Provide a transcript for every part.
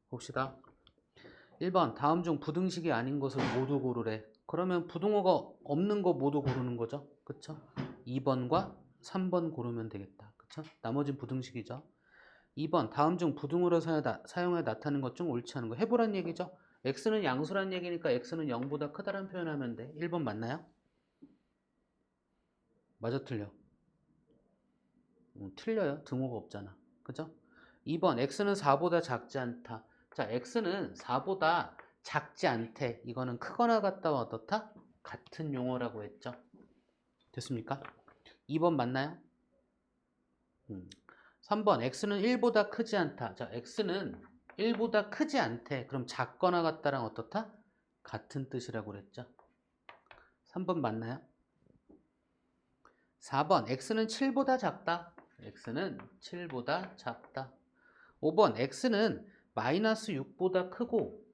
봅시다. 1번 다음 중 부등식이 아닌 것을 모두 고르래. 그러면 부등호가 없는 거 모두 고르는 거죠. 그쵸? 2번과 3번 고르면 되겠다. 그쵸? 나머진 부등식이죠. 2번 다음 중 부등호로 사용해 나타내는 것 중 옳지 않은 거 해보란 얘기죠. x는 양수란 얘기니까 x는 0보다 크다란 표현하면 돼. 1번 맞나요? 맞아 틀려? 틀려요. 등호가 없잖아. 그죠? 2번 x는 4보다 작지 않다. 자, x는 4보다 작지 않대. 이거는 크거나 같다와 어떻다? 같은 용어라고 했죠. 됐습니까? 2번 맞나요? 3번 x는 1보다 크지 않다. 자, x는 1보다 크지 않대. 그럼 작거나 같다랑 어떻다? 같은 뜻이라고 그랬죠. 3번 맞나요? 4번 x는 7보다 작다. x는 7보다 작다. 5번 x는 마이너스 6보다 크고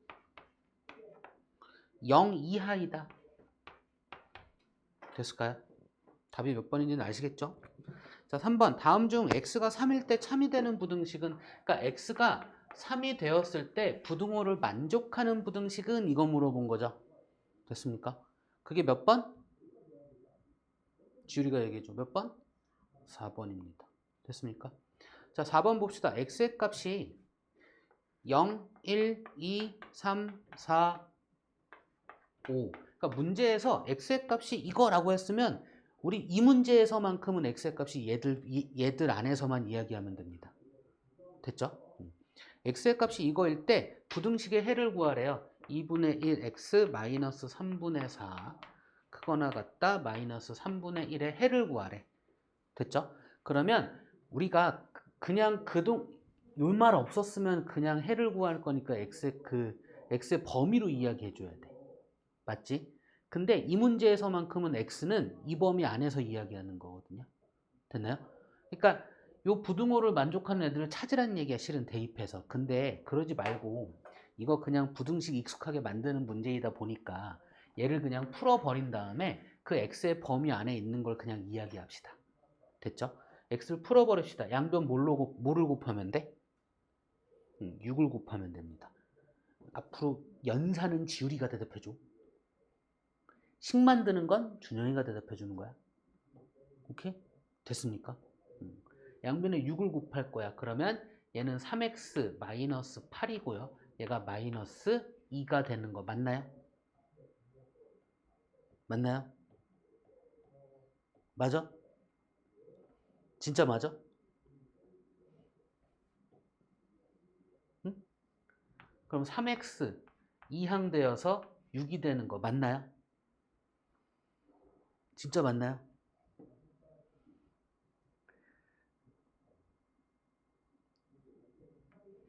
0 이하이다. 됐을까요? 답이 몇 번인지는 아시겠죠? 자, 3번 다음 중 x가 3일 때 참이 되는 부등식은, 그러니까 x가 3이 되었을 때 부등호를 만족하는 부등식은 이거 물어본 거죠. 됐습니까? 그게 몇 번? 지우리가 얘기해줘. 몇 번? 4번입니다. 됐습니까? 자, 4번 봅시다. x의 값이 0, 1, 2, 3, 4, 5. 그러니까 문제에서 x의 값이 이거라고 했으면 우리 이 문제에서만큼은 x의 값이 얘들 안에서만 이야기하면 됩니다. 됐죠? x의 값이 이거일 때 부등식의 해를 구하래요. 2분의 1 x 마이너스 3분의 4 크거나 같다 마이너스 3분의 1의 해를 구하래. 됐죠? 그러면 우리가 그냥 요 말 없었으면 그냥 해를 구할 거니까 x의 범위로 이야기해 줘야 돼. 맞지? 근데 이 문제에서만큼은 x는 이 범위 안에서 이야기하는 거거든요. 됐나요? 그러니까 요 부등호를 만족하는 애들을 찾으라는 얘기야, 실은 대입해서. 근데 그러지 말고 이거 그냥 부등식 익숙하게 만드는 문제이다 보니까 얘를 그냥 풀어버린 다음에 그 x의 범위 안에 있는 걸 그냥 이야기합시다. 됐죠? x를 풀어버립시다. 양변 뭐를 곱하면 돼? 6을 곱하면 됩니다. 앞으로 연산은 지우리가 대답해줘. 식 만드는 건 준영이가 대답해 주는 거야. 오케이? 됐습니까? 양변에 6을 곱할 거야. 그러면 얘는 3x 마이너스 8이고요. 얘가 마이너스 2가 되는 거 맞나요? 맞나요? 맞아? 진짜 맞아? 응? 그럼 3x 이항되어서 6이 되는 거 맞나요? 진짜 맞나요?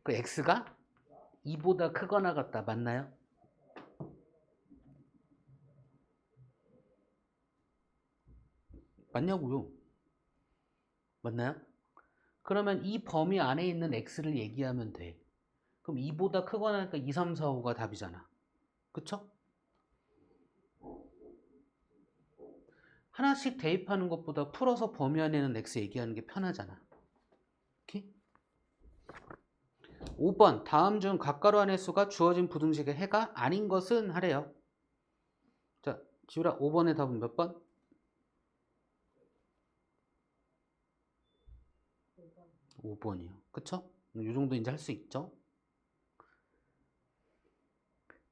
그 x가 2보다 크거나 같다. 맞나요? 맞냐고요? 맞나요? 그러면 이 범위 안에 있는 x를 얘기하면 돼. 그럼 2보다 크거나 하니까 2, 3, 4, 5가 답이잖아. 그쵸? 하나씩 대입하는 것보다 풀어서 범위 안에 있는 x 얘기하는 게 편하잖아. 오케이? 5번 다음 중 각가로 한의 수가 주어진 부등식의 해가 아닌 것은 하래요. 자, 지우라 5번의 답은 몇 번? 5번이요. 그쵸? 이 정도 이제 할 수 있죠?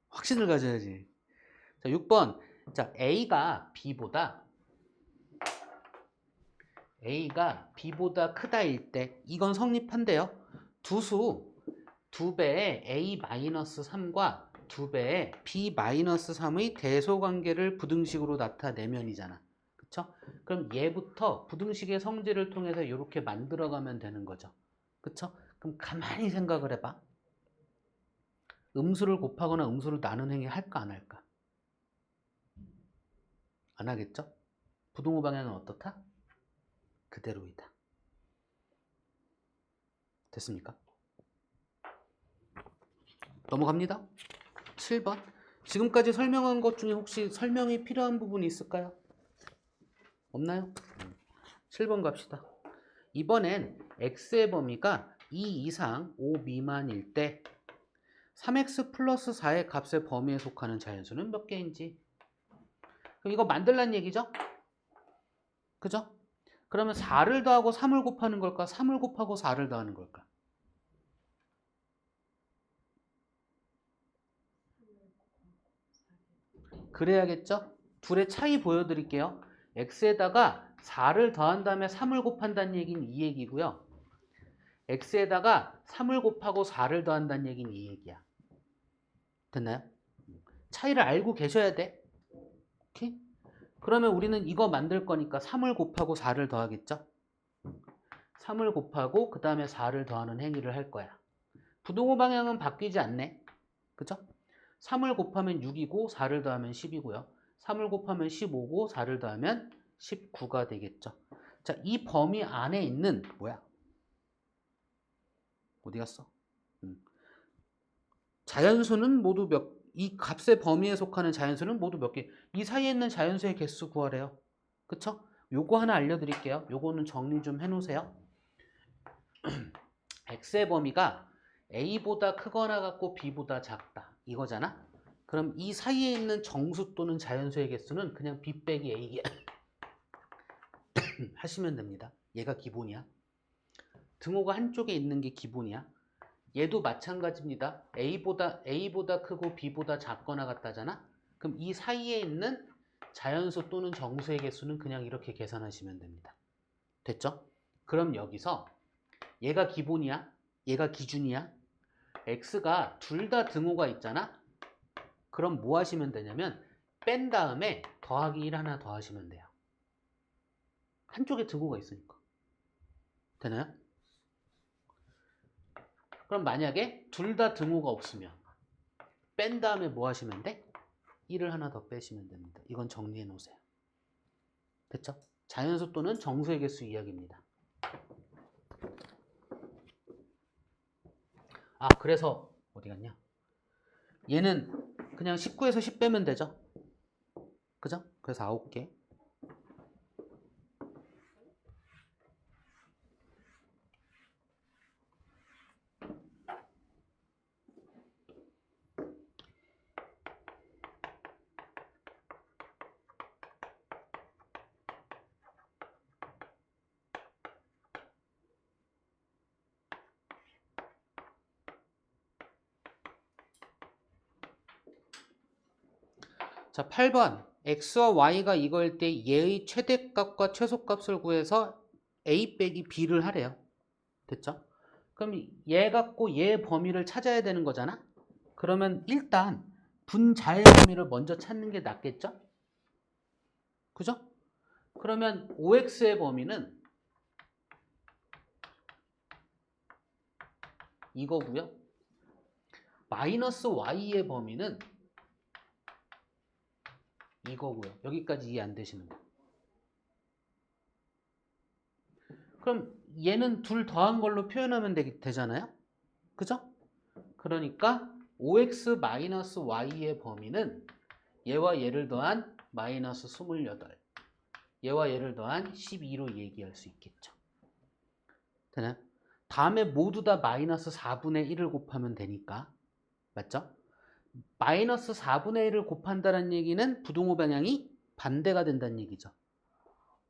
확신을 가져야지. 자, 6번. 자, A가 B보다 크다일 때 이건 성립한대요. 두수 2배의 A-3과 2배의 B-3의 대소관계를 부등식으로 나타내면이잖아. 그쵸? 그럼 얘부터 부등식의 성질을 통해서 이렇게 만들어가면 되는 거죠. 그쵸? 그럼 가만히 생각을 해봐. 음수를 곱하거나 음수를 나눈 행위 할까 안 할까? 안 하겠죠? 부등호 방향은 어떻다? 그대로이다. 됐습니까? 넘어갑니다. 7번. 지금까지 설명한 것 중에 혹시 설명이 필요한 부분이 있을까요? 없나요? 7번 갑시다. 이번엔 x의 범위가 2 이상 5 미만일 때 3x 플러스 4의 값의 범위에 속하는 자연수는 몇 개인지. 그럼 이거 만들란 얘기죠? 그죠? 그러면 4를 더하고 3을 곱하는 걸까? 3을 곱하고 4를 더하는 걸까? 그래야겠죠? 둘의 차이 보여드릴게요. x에다가 4를 더한 다음에 3을 곱한다는 얘기는 이 얘기고요. x에다가 3을 곱하고 4를 더한다는 얘기는 이 얘기야. 됐나요? 차이를 알고 계셔야 돼. 오케이? 그러면 우리는 이거 만들 거니까 3을 곱하고 4를 더하겠죠? 3을 곱하고 그 다음에 4를 더하는 행위를 할 거야. 부동호 방향은 바뀌지 않네. 그죠? 3을 곱하면 6이고 4를 더하면 10이고요. 3을 곱하면 15고 4를 더하면 19가 되겠죠. 자, 이 범위 안에 있는 뭐야? 어디 갔어? 자연수는 모두 이 값의 범위에 속하는 자연수는 모두 몇 개? 이 사이에 있는 자연수의 개수 구하래요. 그쵸? 요거 하나 알려드릴게요. 요거는 정리 좀 해놓으세요. x의 범위가 a보다 크거나 같고 b보다 작다. 이거잖아? 그럼 이 사이에 있는 정수 또는 자연수의 개수는 그냥 b 빼기 a 하시면 됩니다. 얘가 기본이야. 등호가 한쪽에 있는 게 기본이야. 얘도 마찬가지입니다. A보다 크고 B보다 작거나 같다잖아? 그럼 이 사이에 있는 자연수 또는 정수의 개수는 그냥 이렇게 계산하시면 됩니다. 됐죠? 그럼 여기서 얘가 기본이야? 얘가 기준이야? X가 둘 다 등호가 있잖아? 그럼 뭐 하시면 되냐면 뺀 다음에 더하기 1 하나 더 하시면 돼요. 한쪽에 등호가 있으니까. 되나요? 그럼 만약에 둘 다 등호가 없으면 뺀 다음에 뭐 하시면 돼? 1을 하나 더 빼시면 됩니다. 이건 정리해 놓으세요. 됐죠? 자연수 또는 정수의 개수 이야기입니다. 아, 그래서 어디 갔냐? 얘는 그냥 19에서 10 빼면 되죠? 그죠? 그래서 9개. 자, 8번. x와 y가 이거일 때 얘의 최대값과 최소값을 구해서 a 빼기 b를 하래요. 됐죠? 그럼 얘 갖고 얘 범위를 찾아야 되는 거잖아? 그러면 일단 분자의 범위를 먼저 찾는 게 낫겠죠? 그죠? 그러면 5x의 범위는 이거고요. 마이너스 y의 범위는 이거고요. 여기까지 이해 안 되시는 거. 그럼 얘는 둘 더한 걸로 표현하면 되잖아요? 그죠? 그러니까 5x 마이너스 y의 범위는 얘와 얘를 더한 마이너스 28, 얘와 얘를 더한 12로 얘기할 수 있겠죠. 되나요? 다음에 모두 다 마이너스 4분의 1을 곱하면 되니까. 맞죠? 마이너스 4분의 1을 곱한다는 얘기는 부동호 방향이 반대가 된다는 얘기죠.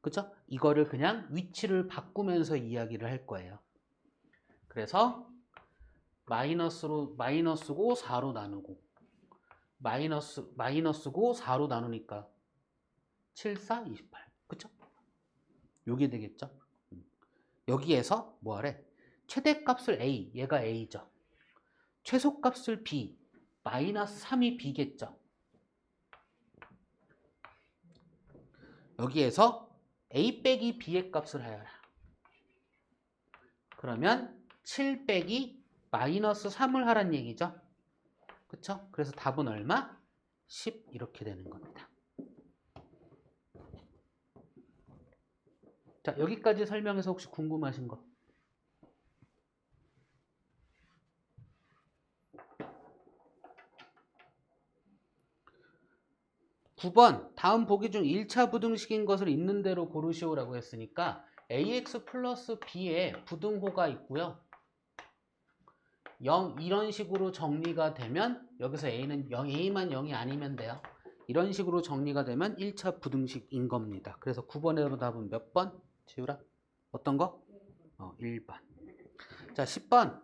그쵸? 이거를 그냥 위치를 바꾸면서 이야기를 할 거예요. 그래서 마이너스고 4로 나누고 마이너스고 4로 나누니까 7, 4, 28. 그쵸? 요게 되겠죠? 여기에서 뭐 하래? 최대값을 A, 얘가 A죠. 최소값을 B, 마이너스 3이 B겠죠. 여기에서 A 빼기 B의 값을 하여라. 그러면 7 빼기 마이너스 3을 하란 얘기죠. 그쵸? 그래서 답은 얼마? 10 이렇게 되는 겁니다. 자, 여기까지 설명해서 혹시 궁금하신 거? (9번) 다음 보기 중 1차 부등식인 것을 있는 대로 고르시오라고 했으니까 ax 플러스 b에 부등호가 있고요. 0 이런 식으로 정리가 되면 여기서 A는 0, A만 0이 아니면 돼요. 이런 식으로 정리가 되면 1차 부등식인 겁니다. 그래서 9번의 답은 몇 번? 지우라. 어떤 거? 1번. 자, 10번.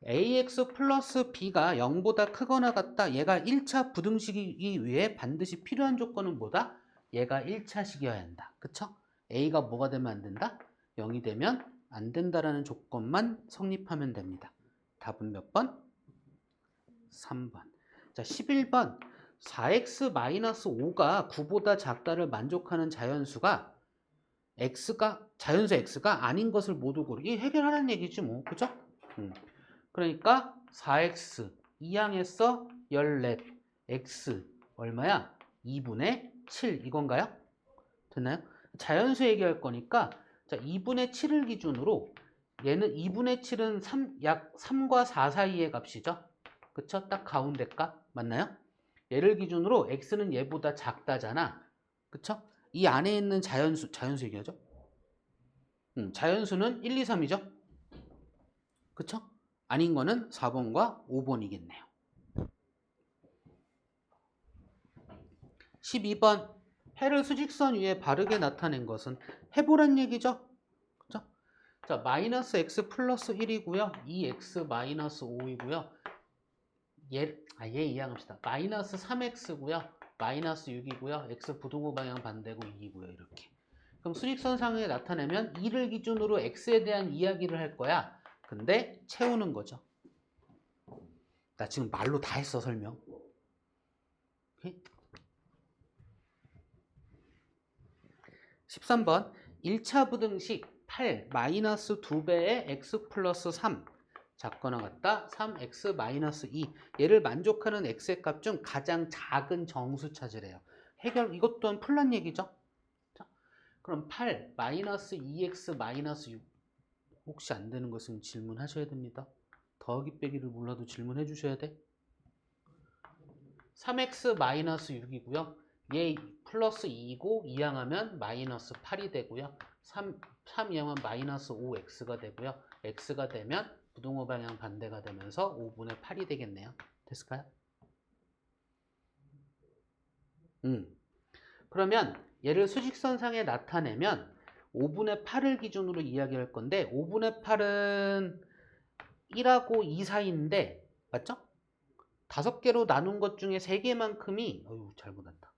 ax 플러스 b가 0보다 크거나 같다. 얘가 1차 부등식이기 위해 반드시 필요한 조건은 뭐다? 얘가 1차식이어야 한다. 그쵸? a가 뭐가 되면 안 된다? 0이 되면 안 된다라는 조건만 성립하면 됩니다. 답은 몇 번? 3번. 자, 11번. 4x-5가 9보다 작다를 만족하는 자연수가 자연수 x가 아닌 것을 모두 고르. 이 해결하라는 얘기지 뭐. 그죠? 그러니까 4x 2항에서 14 x 얼마야? 2분의 7 이건가요? 됐나요? 자연수 얘기할 거니까 자 2분의 7을 기준으로 얘는 2분의 7은 약 3과 4 사이의 값이죠. 그쵸? 딱 가운데 값 맞나요? 얘를 기준으로 x는 얘보다 작다잖아. 그쵸? 이 안에 있는 자연수 얘기하죠? 자연수는 1, 2, 3이죠? 그쵸? 아닌 거는 4번과 5번이겠네요. 12번. 해를 수직선 위에 바르게 나타낸 것은 해보란 얘기죠? 그쵸? 자, 마이너스 x 플러스 1이고요. 2x 마이너스 5이고요. 얘 이해합시다. 마이너스 3x고요. 마이너스 6이고요. x 부등호 방향 반대고 2이고요. 이렇게. 그럼 수직선상에 나타내면 2를 기준으로 x에 대한 이야기를 할 거야. 근데 채우는 거죠. 나 지금 말로 다 했어, 설명. 오케이? 13번 1차 부등식 8 마이너스 2배의 x 플러스 3 작거나 같다 3x 마이너스 2 얘를 만족하는 x의 값 중 가장 작은 정수 찾으래요. 해결 이것 또한 풀란 얘기죠. 자, 그럼 8 마이너스 2x 마이너스 6 혹시 안 되는 것은 질문하셔야 됩니다. 더하기 빼기를 몰라도 질문해 주셔야 돼. 3x 마이너스 6이고요. 얘 플러스 2고 2항하면 마이너스 8이 되고요. 3이항하면 마이너스 5x가 되고요. x가 되면 부등호 방향 반대가 되면서 5분의 8이 되겠네요. 됐을까요? 그러면 얘를 수직선상에 나타내면 5분의 8을 기준으로 이야기할 건데 5분의 8은 1하고 2 사이인데 맞죠? 5개로 나눈 것 중에 3개만큼이 잘못한다.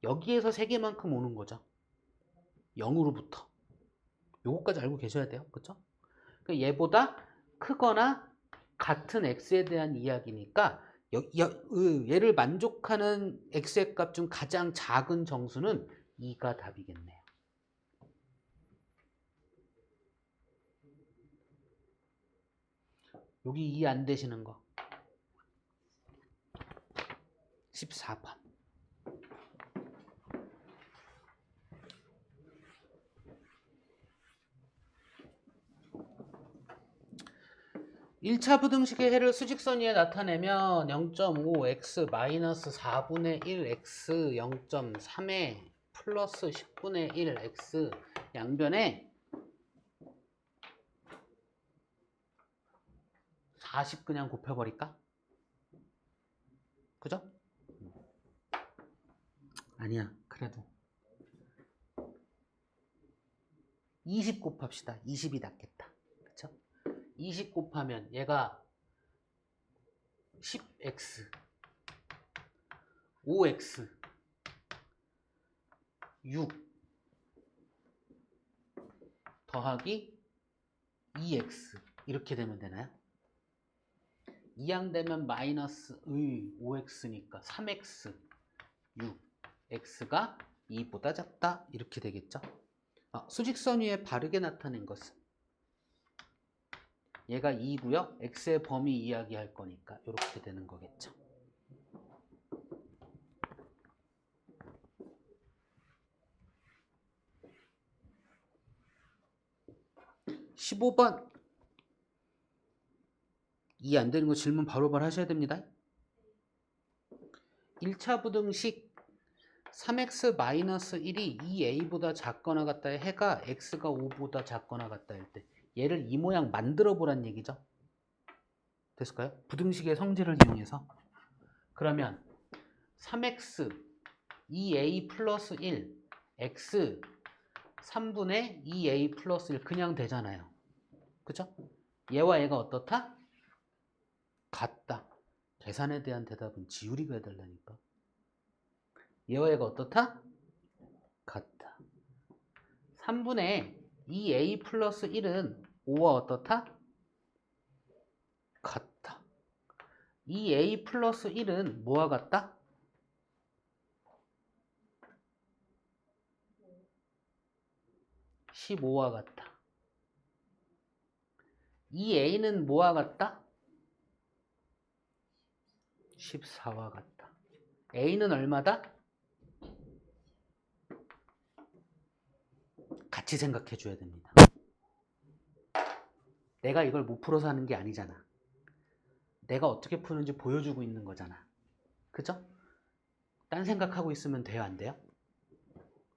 여기에서 3개만큼 오는 거죠. 0으로부터. 요거까지 알고 계셔야 돼요. 그쵸? 얘보다 크거나 같은 x에 대한 이야기니까 얘를 만족하는 x의 값 중 가장 작은 정수는 2가 답이겠네요. 여기 이해 안 되시는 거 14번 1차 부등식의 해를 수직선 위에 나타내면 0.5x 마이너스 4분의 1x 0.3에 플러스 10분의 1x 양변에 40 그냥 곱해버릴까? 그죠? 아니야 그래도 20 곱합시다. 20이 낫겠다. 그쵸? 20 곱하면 얘가 10x 5x 6 더하기 2x 이렇게 되면 되나요? 2항 되면 마이너스 5x니까 3x 6 x가 2보다 작다 이렇게 되겠죠. 수직선 위에 바르게 나타낸 것은 얘가 2고요. x의 범위 이야기할 거니까 이렇게 되는 거겠죠. (15번) 이해 안 되는 거 질문 바로바로 하셔야 됩니다. 1차 부등식 3x-1이 2a보다 작거나 같다의 해가 x가 5보다 작거나 같다 할 때 얘를 이 모양 만들어 보란 얘기죠. 됐을까요? 부등식의 성질을 이용해서. 그러면 3x 2a 플러스 1 x 3분의 2a 플러스 1 그냥 되잖아요. 그쵸? 얘와 얘가 어떻다? 같다. 계산에 대한 대답은 지우리가 해달라니까. 얘와 얘가 어떻다? 같다. 3분의 2a 플러스 1은 5와 어떻다? 같다. 2a 플러스 1은 뭐와 같다? 15와 같다. 2a는 뭐와 같다? 14와 같다. a는 얼마다? 같이 생각해 줘야 됩니다. 내가 이걸 못 풀어서 하는 게 아니잖아. 내가 어떻게 푸는지 보여주고 있는 거잖아. 그죠? 딴 생각하고 있으면 돼요? 안 돼요?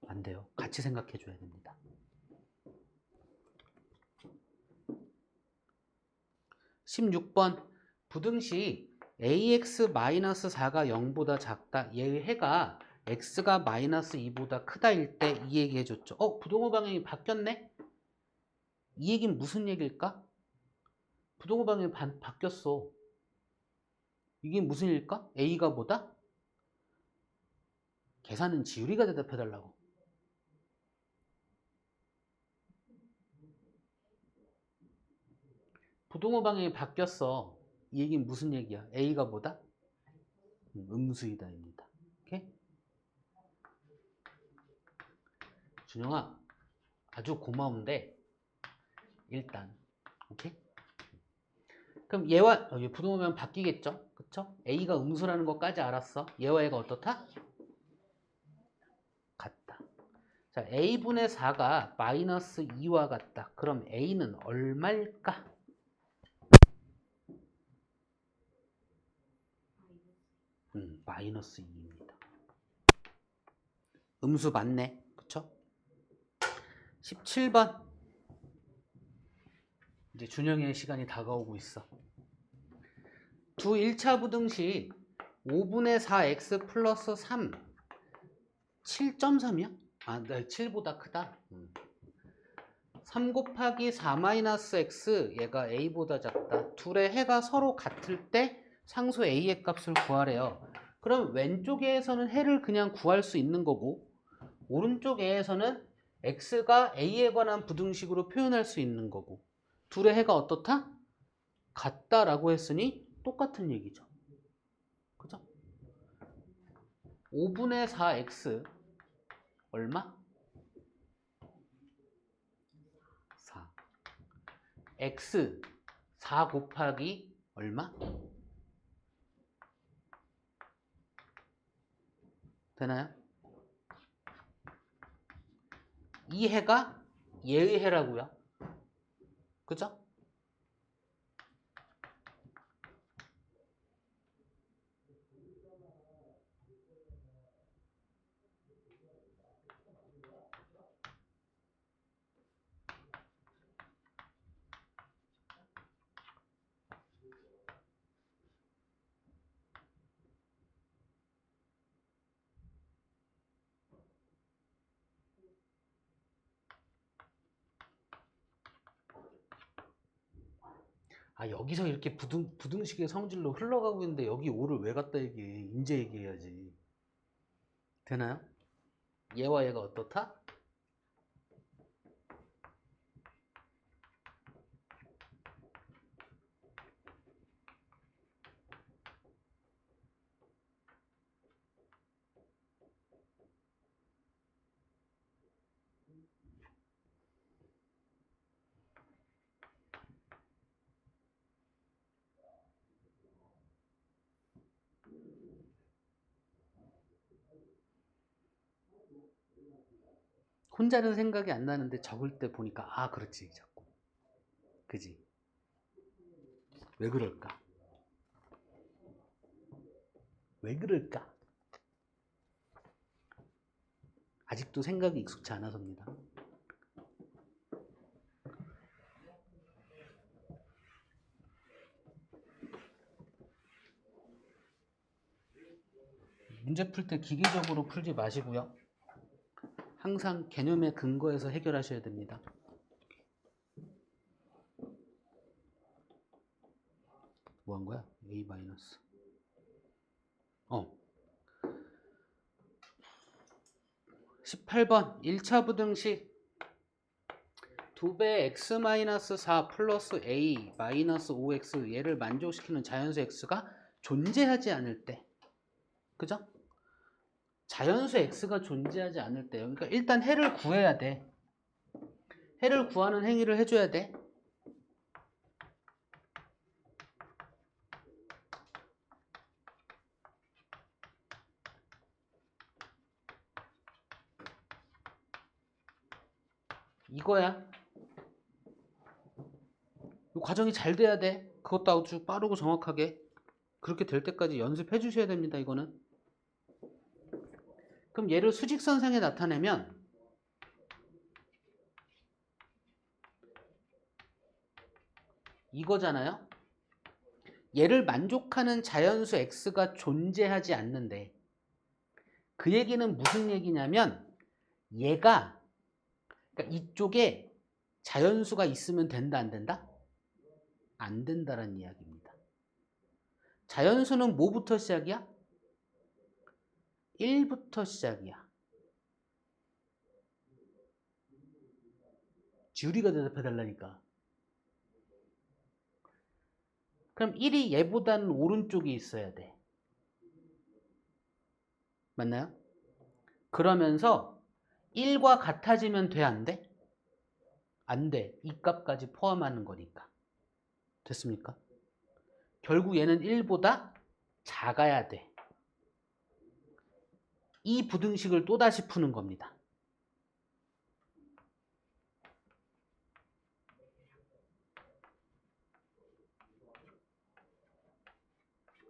안 돼요. 같이 생각해 줘야 됩니다. 16번 부등식 ax-4가 0보다 작다. 얘의 해가 x가 마이너스 2보다 크다일 때 이 얘기 해줬죠. 부동호 방향이 바뀌었네? 이 얘기는 무슨 얘기일까? 부동호 방향이 바뀌었어. 이게 무슨 일일까? a가 보다? 계산은 지우리가 대답해달라고. 부동호 방향이 바뀌었어. 이 얘기는 무슨 얘기야? a가 보다? 음수이다입니다. 오케이? 준영아, 아주 고마운데 일단 오케이? 그럼 얘와 부동호 방향 바뀌겠죠? 그쵸? a가 음수라는 것까지 알았어. 얘와 얘가 어떻다? 같다. 자, a분의 4가 마이너스 2와 같다. 그럼 a는 얼마일까? 마이너스 2입니다. 음수 맞네. 그쵸? 17번. 이제 준영의 시간이 다가오고 있어. 두 1차 부등식 5분의 4x 플러스 3 7.3이야? 아, 7보다 크다. 3 곱하기 4 마이너스 x 얘가 a보다 작다. 둘의 해가 서로 같을 때 상수 a의 값을 구하래요. 그럼 왼쪽에서는 해를 그냥 구할 수 있는 거고 오른쪽에서는 x가 a에 관한 부등식으로 표현할 수 있는 거고 둘의 해가 어떻다? 같다라고 했으니 똑같은 얘기죠. 그죠? 5분의 4x 얼마? 4. x 4 곱하기 얼마? 되나요? 이 해가 얘의 해라고요. 그죠? 아, 여기서 이렇게 부등식의 성질로 흘러가고 있는데 여기 5를 왜 갖다 얘기해? 인제 얘기해야지. 되나요? 얘와 얘가 어떻다? 혼자는 생각이 안 나는데 적을 때 보니까 아 그렇지 자꾸. 그지? 왜 그럴까? 왜 그럴까? 아직도 생각이 익숙치 않아서입니다. 문제 풀 때 기계적으로 풀지 마시고요. 항상 개념에 근거해서 해결하셔야 됩니다. 뭐 한 거야? A 마이너스. 18번 1차 부등식 2배 x-4 플러스 a 마이너스 5x 얘를 만족시키는 자연수 x가 존재하지 않을 때, 그죠? 자연수 x가 존재하지 않을 때, 그러니까 일단 해를 구해야 돼. 해를 구하는 행위를 해줘야 돼. 이거야. 이 과정이 잘 돼야 돼. 그것도 아주 빠르고 정확하게. 그렇게 될 때까지 연습해 주셔야 됩니다. 이거는. 그럼 얘를 수직선상에 나타내면 이거잖아요. 얘를 만족하는 자연수 x가 존재하지 않는데, 그 얘기는 무슨 얘기냐면 얘가, 그러니까 이쪽에 자연수가 있으면 된다 안 된다? 안 된다라는 이야기입니다. 자연수는 뭐부터 시작이야? 1부터 시작이야. 지우리가 대답해달라니까. 그럼 1이 얘보다는 오른쪽에 있어야 돼. 맞나요? 그러면서 1과 같아지면 돼, 안 돼? 안 돼. 이 값까지 포함하는 거니까. 됐습니까? 결국 얘는 1보다 작아야 돼. 이 부등식을 또다시 푸는 겁니다.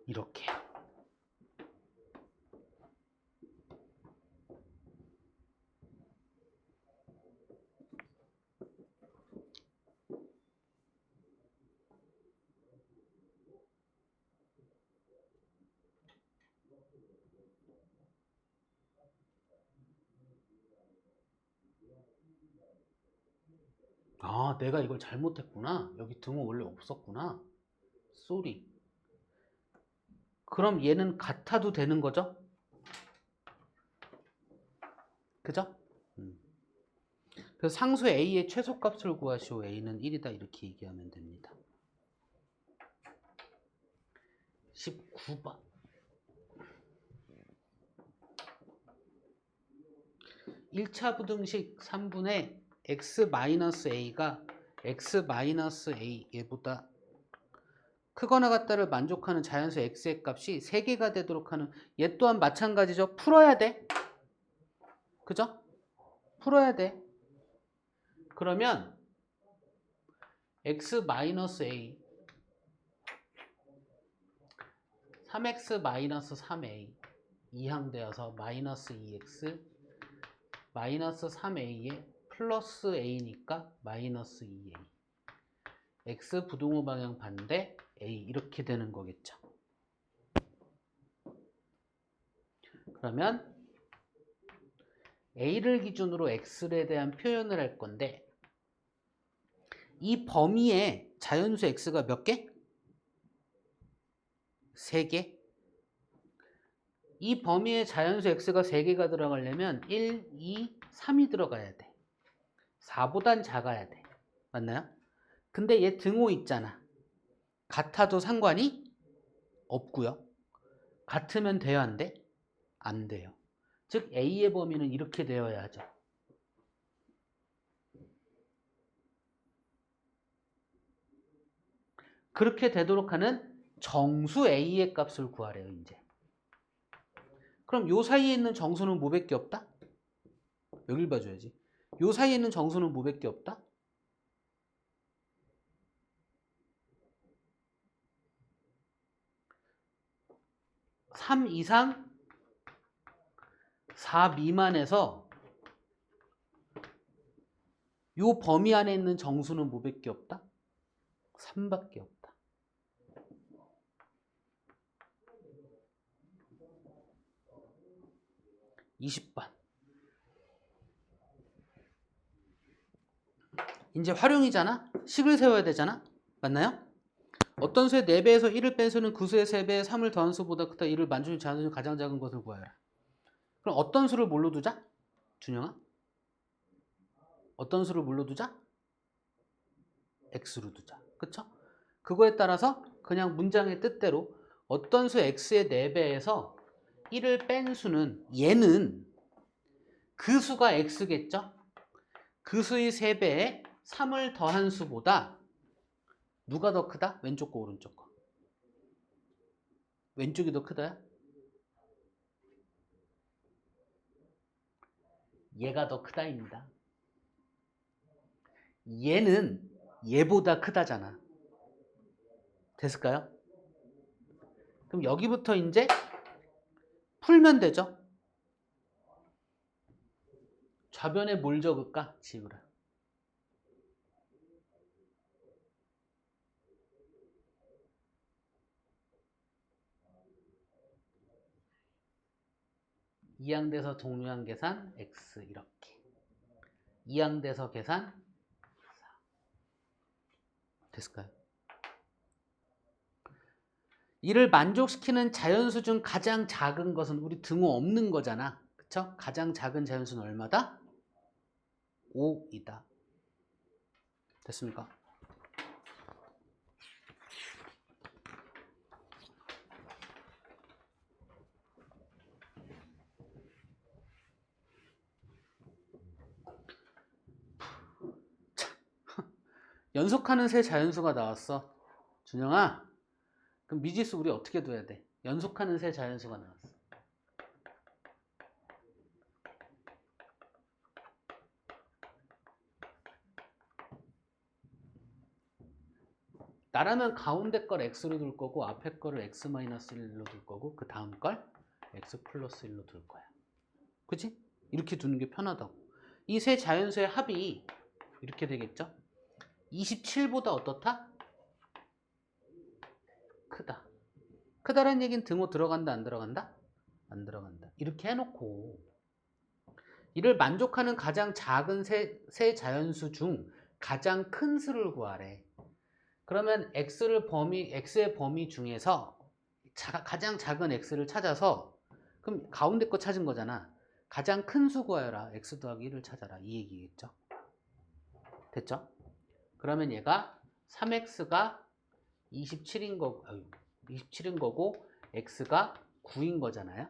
이렇게요. 아, 내가 이걸 잘못했구나. 여기 등호 원래 없었구나. 쏘리. 그럼 얘는 같아도 되는 거죠? 그죠? 그래서 상수 a의 최소값을 구하시오. a는 1이다 이렇게 얘기하면 됩니다. 19번. 1차 부등식 3분의 x-a가 x-a 얘보다 크거나 같다를 만족하는 자연수 x의 값이 3개가 되도록 하는, 얘 또한 마찬가지죠. 풀어야 돼. 그죠? 풀어야 돼. 그러면 x-a 3x-3a 이항되어서 마이너스 2x 마이너스 3a에 플러스 a니까 마이너스 2a x 부등호 방향 반대 a 이렇게 되는 거겠죠. 그러면 a를 기준으로 x에 대한 표현을 할 건데, 이 범위에 자연수 x가 몇 개? 3개. 이 범위에 자연수 x가 3개가 들어가려면 1, 2, 3이 들어가야 돼. 4보단 작아야 돼. 맞나요? 근데 얘 등호 있잖아. 같아도 상관이 없고요. 같으면 돼요, 안 돼? 안 돼요. 즉 A의 범위는 이렇게 되어야 하죠. 그렇게 되도록 하는 정수 A의 값을 구하래요, 이제. 그럼 요 사이에 있는 정수는 뭐밖에 없다? 여길 봐줘야지. 요 사이에 있는 정수는 뭐밖에 없다? 3 이상 4 미만에서 요 범위 안에 있는 정수는 뭐밖에 없다? 3밖에 없다. 20번. 이제 활용이잖아. 식을 세워야 되잖아. 맞나요? 어떤 수의 4배에서 1을 뺀 수는 그 수의 3배에 3을 더한 수보다 크다. 이를 만족의 자연수 중 가장 작은 것을 구하여라. 그럼 어떤 수를 뭘로 두자? 준영아? 어떤 수를 뭘로 두자? x로 두자. 그쵸? 그거에 따라서 그냥 문장의 뜻대로 어떤 수 x의 4배에서 1을 뺀 수는 얘는 그 수가 x겠죠? 그 수의 3배에 3을 더한 수보다 누가 더 크다? 왼쪽 거 오른쪽 거. 왼쪽이 더 크다야? 얘가 더 크다입니다. 얘는 얘보다 크다잖아. 됐을까요? 그럼 여기부터 이제 풀면 되죠? 좌변에 뭘 적을까? 지우라. 이항돼서 동류항 계산 x 이렇게. 이항돼서 계산 4. 됐을까요? 이를 만족시키는 자연수 중 가장 작은 것은 우리 등호 없는 거잖아. 그쵸? 가장 작은 자연수는 얼마다? 5이다. 됐습니까? 연속하는 세 자연수가 나왔어. 준영아, 그럼 미지수 우리 어떻게 둬야 돼? 연속하는 세 자연수가 나왔어. 나라면 가운데 걸 x로 둘 거고 앞에 거를 x-1로 둘 거고 그 다음 걸 x 플러스 1로 둘 거야. 그치? 이렇게 두는 게 편하다고. 이 세 자연수의 합이 이렇게 되겠죠? 27보다 어떻다? 크다. 크다라는 얘기는 등호 들어간다 안 들어간다? 안 들어간다. 이렇게 해놓고 이를 만족하는 가장 작은 세 자연수 중 가장 큰 수를 구하래. 그러면 x의 범위 중에서 가장 작은 x를 찾아서 그럼 가운데 거 찾은 거잖아. 가장 큰 수 구하여라. x 더하기 1을 찾아라. 이 얘기겠죠. 됐죠? 그러면 얘가 3x가 27인 거고 27인 거고 x가 9인 거잖아요.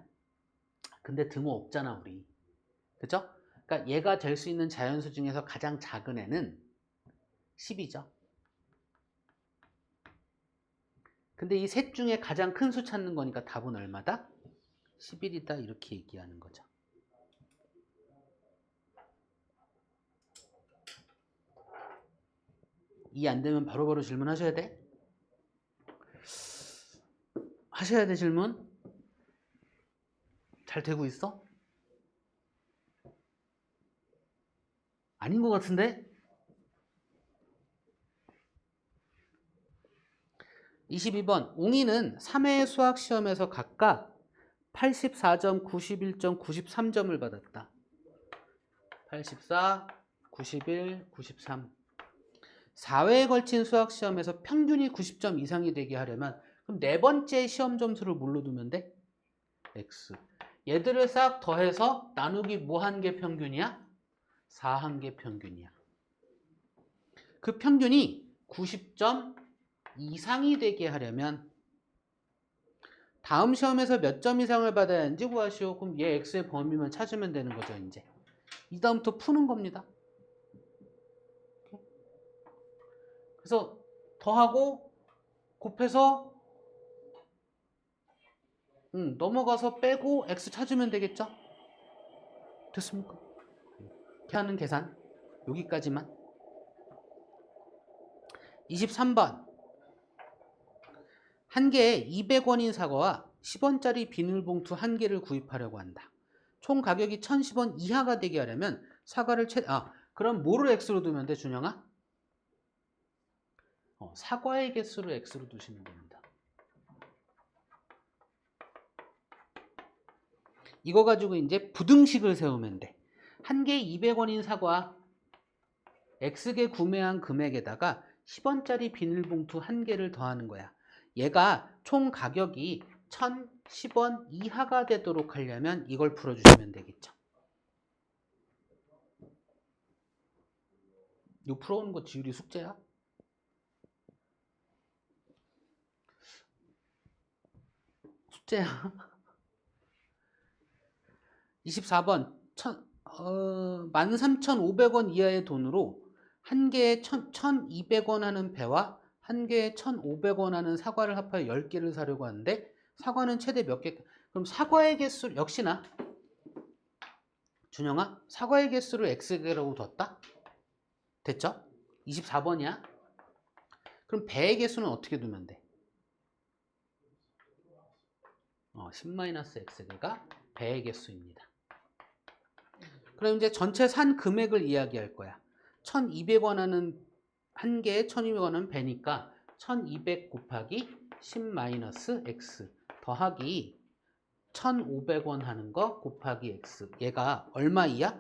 근데 등호 없잖아 우리. 그죠? 그러니까 얘가 될 수 있는 자연수 중에서 가장 작은 애는 10이죠. 근데 이 셋 중에 가장 큰 수 찾는 거니까 답은 얼마다? 11이다 이렇게 얘기하는 거죠. 이해 안 되면 바로바로 질문하셔야 돼. 하셔야 돼 질문. 잘 되고 있어? 아닌 것 같은데? 22번 웅이는 3회 수학시험에서 각각 84점, 91점, 93점을 받았다. 84, 91, 93 4회에 걸친 수학시험에서 평균이 90점 이상이 되게 하려면 그럼 네 번째 시험 점수를 뭘로 두면 돼? x. 얘들을 싹 더해서 나누기 뭐 한 개 평균이야? 4 한 개 평균이야. 그 평균이 90점 이상이 되게 하려면 다음 시험에서 몇 점 이상을 받아야 하는지 구하시오. 그럼 얘 x의 범위만 찾으면 되는 거죠. 이제 이 다음부터 푸는 겁니다. 그래서 더하고 곱해서 넘어가서 빼고 x 찾으면 되겠죠? 됐습니까? 이렇게 하는 계산 여기까지만. 23번 한 개에 200원인 사과와 10원짜리 비닐봉투 한 개를 구입하려고 한다. 총 가격이 1010원 이하가 되게 하려면 사과를 그럼 뭐를 x로 두면 돼 준영아? 사과의 개수를 x로 두시면 됩니다. 이거 가지고 이제 부등식을 세우면 돼. 한 개에 200원인 사과 X개 구매한 금액에다가 10원짜리 비닐봉투 한 개를 더하는 거야. 얘가 총 가격이 1,010원 이하가 되도록 하려면 이걸 풀어주시면 되겠죠. 이거 풀어오는 거 지율이 숙제야? 숙제야. 24번 13,500원 이하의 돈으로 한 개에 1,200원 하는 배와 한 개에 1,500원 하는 사과를 합하여 10개를 사려고 하는데 사과는 최대 몇 개? 그럼 사과의 개수 역시나 준영아 사과의 개수를 X개라고 뒀다? 됐죠? 24번이야. 그럼 배의 개수는 어떻게 두면 돼? 10-X개가 배의 개수입니다. 그럼 이제 전체 산 금액을 이야기할 거야. 1,200원 하는 한 개에 1,200원은 배니까 1,200 곱하기 10-X 더하기 1,500원 하는 거 곱하기 X. 얘가 얼마 이하?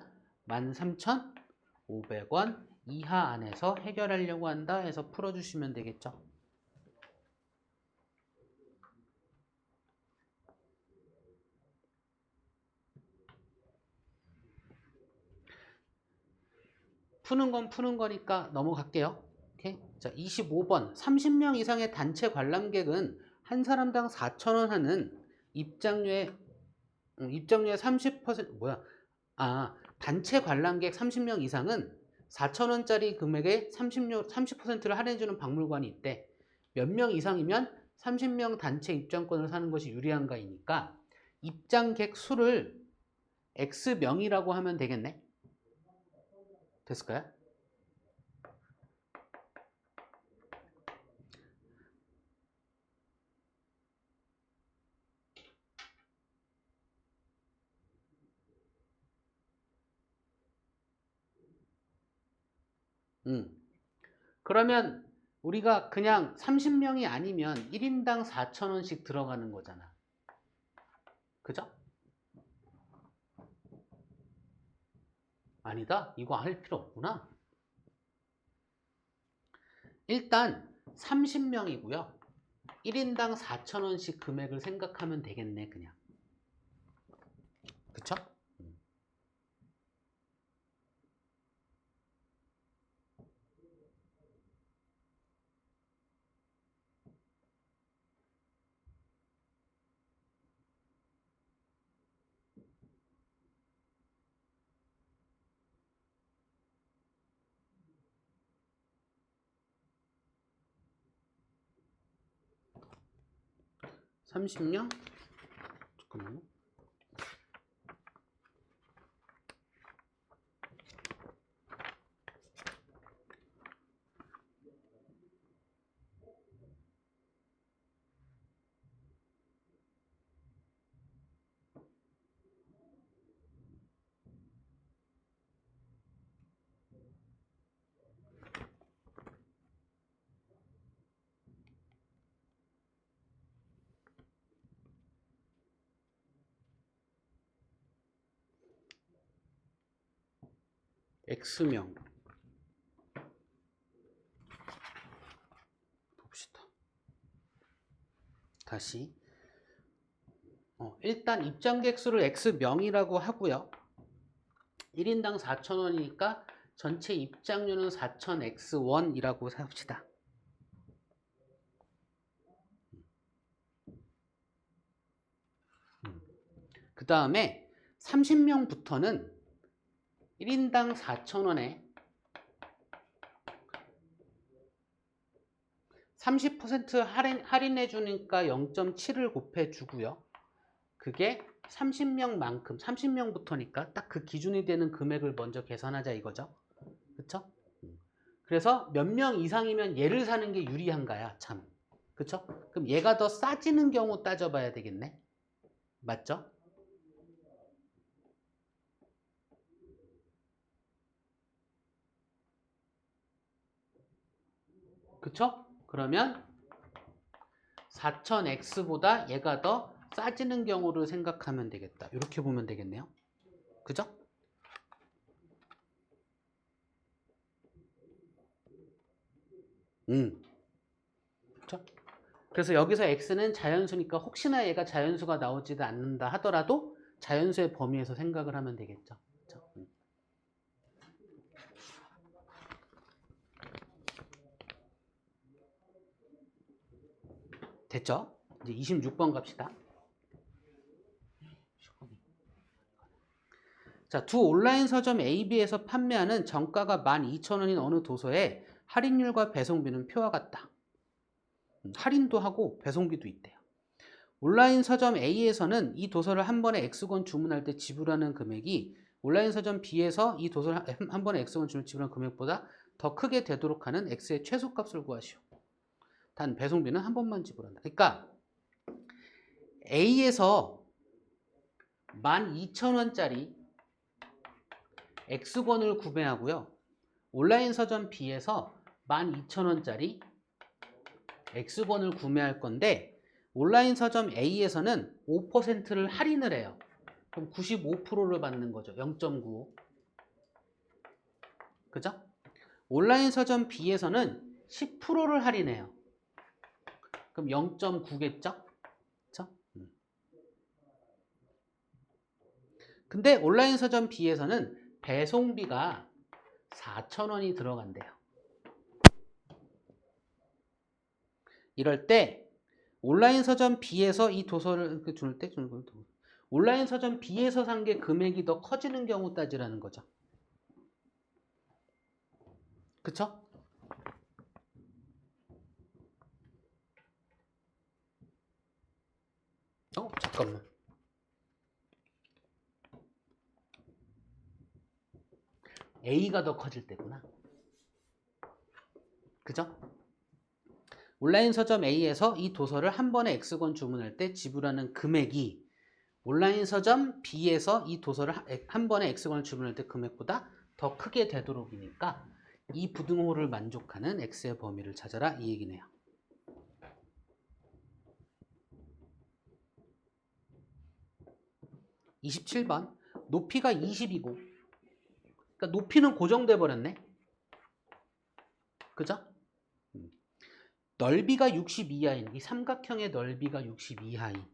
13,500원 이하 안에서 해결하려고 한다 해서 풀어주시면 되겠죠. 푸는 건 푸는 거니까 넘어갈게요. 오케이? 자, 25번. 30명 이상의 단체 관람객은 한 사람당 4,000원 하는 입장료의 30% 단체 관람객 30명 이상은 4,000원짜리 금액의 30%를 할인해주는 박물관이 있대. 몇 명 이상이면 30명 단체 입장권을 사는 것이 유리한가이니까 입장객 수를 X명이라고 하면 되겠네. 됐을까요? 그러면 우리가 그냥 30명이 아니면 1인당 4,000원씩 들어가는 거잖아. 그죠? 아니다. 이거 할 필요 없구나. 일단 30명이고요. 1인당 4,000원씩 금액을 생각하면 되겠네, 그냥. 그쵸? 30명? 잠깐만요. X명 봅시다. 다시 일단 입장객 수를 X명이라고 하고요. 1인당 4,000원이니까 전체 입장료는 4,000X1이라고 합시다. 그 다음에 30명부터는 1인당 4,000원에 30% 할인해 주니까 0.7을 곱해 주고요. 그게 30명만큼 30명부터니까 딱 그 기준이 되는 금액을 먼저 계산하자 이거죠. 그쵸? 그래서 몇 명 이상이면 얘를 사는 게 유리한가야 참. 그쵸? 그럼 얘가 더 싸지는 경우 따져봐야 되겠네. 맞죠? 그쵸? 그러면 4,000X보다 얘가 더 싸지는 경우를 생각하면 되겠다. 이렇게 보면 되겠네요. 그죠? 그렇죠? 그래서 여기서 x는 자연수니까 혹시나 얘가 자연수가 나오지도 않는다 하더라도 자연수의 범위에서 생각을 하면 되겠죠. 그렇죠? 됐죠? 이제 26번 갑시다. 자, 두 온라인 서점 AB에서 판매하는 정가가 12,000원인 어느 도서에 할인율과 배송비는 표와 같다. 할인도 하고 배송비도 있대요. 온라인 서점 A에서는 이 도서를 한 번에 X권 주문할 때 지불하는 금액이 온라인 서점 B에서 이 도서를 한 번에 X권 지불하는 금액보다 더 크게 되도록 하는 X의 최소값을 구하시오. 단 배송비는 한 번만 지불한다. 그러니까 A에서 12,000원짜리 X권을 구매하고요. 온라인 서점 B에서 12,000원짜리 X권을 구매할 건데 온라인 서점 A에서는 5%를 할인을 해요. 그럼 95%를 받는 거죠. 0.95. 그죠? 온라인 서점 B에서는 10%를 할인해요. 그럼 0.9겠죠? 그쵸? 근데 온라인 서점 B에서는 배송비가 4,000원이 들어간대요. 이럴 때 온라인 서점 B에서 이 도서를 줄 때 온라인 서점 B에서 산 게 금액이 더 커지는 경우 따지라는 거죠. 그쵸? 잠깐만. A가 더 커질 때구나. 그죠? 온라인 서점 A에서 이 도서를 한 번에 X권 주문할 때 지불하는 금액이 온라인 서점 B에서 이 도서를 한 번에 X권을 주문할 때 금액보다 더 크게 되도록이니까 이 부등호를 만족하는 X의 범위를 찾아라 이 얘기네요. (27번) 높이가 20이고 그러니까 높이는 고정돼 버렸네. 그죠? 넓이가 60 이하인 이 삼각형의 넓이가 60 이하인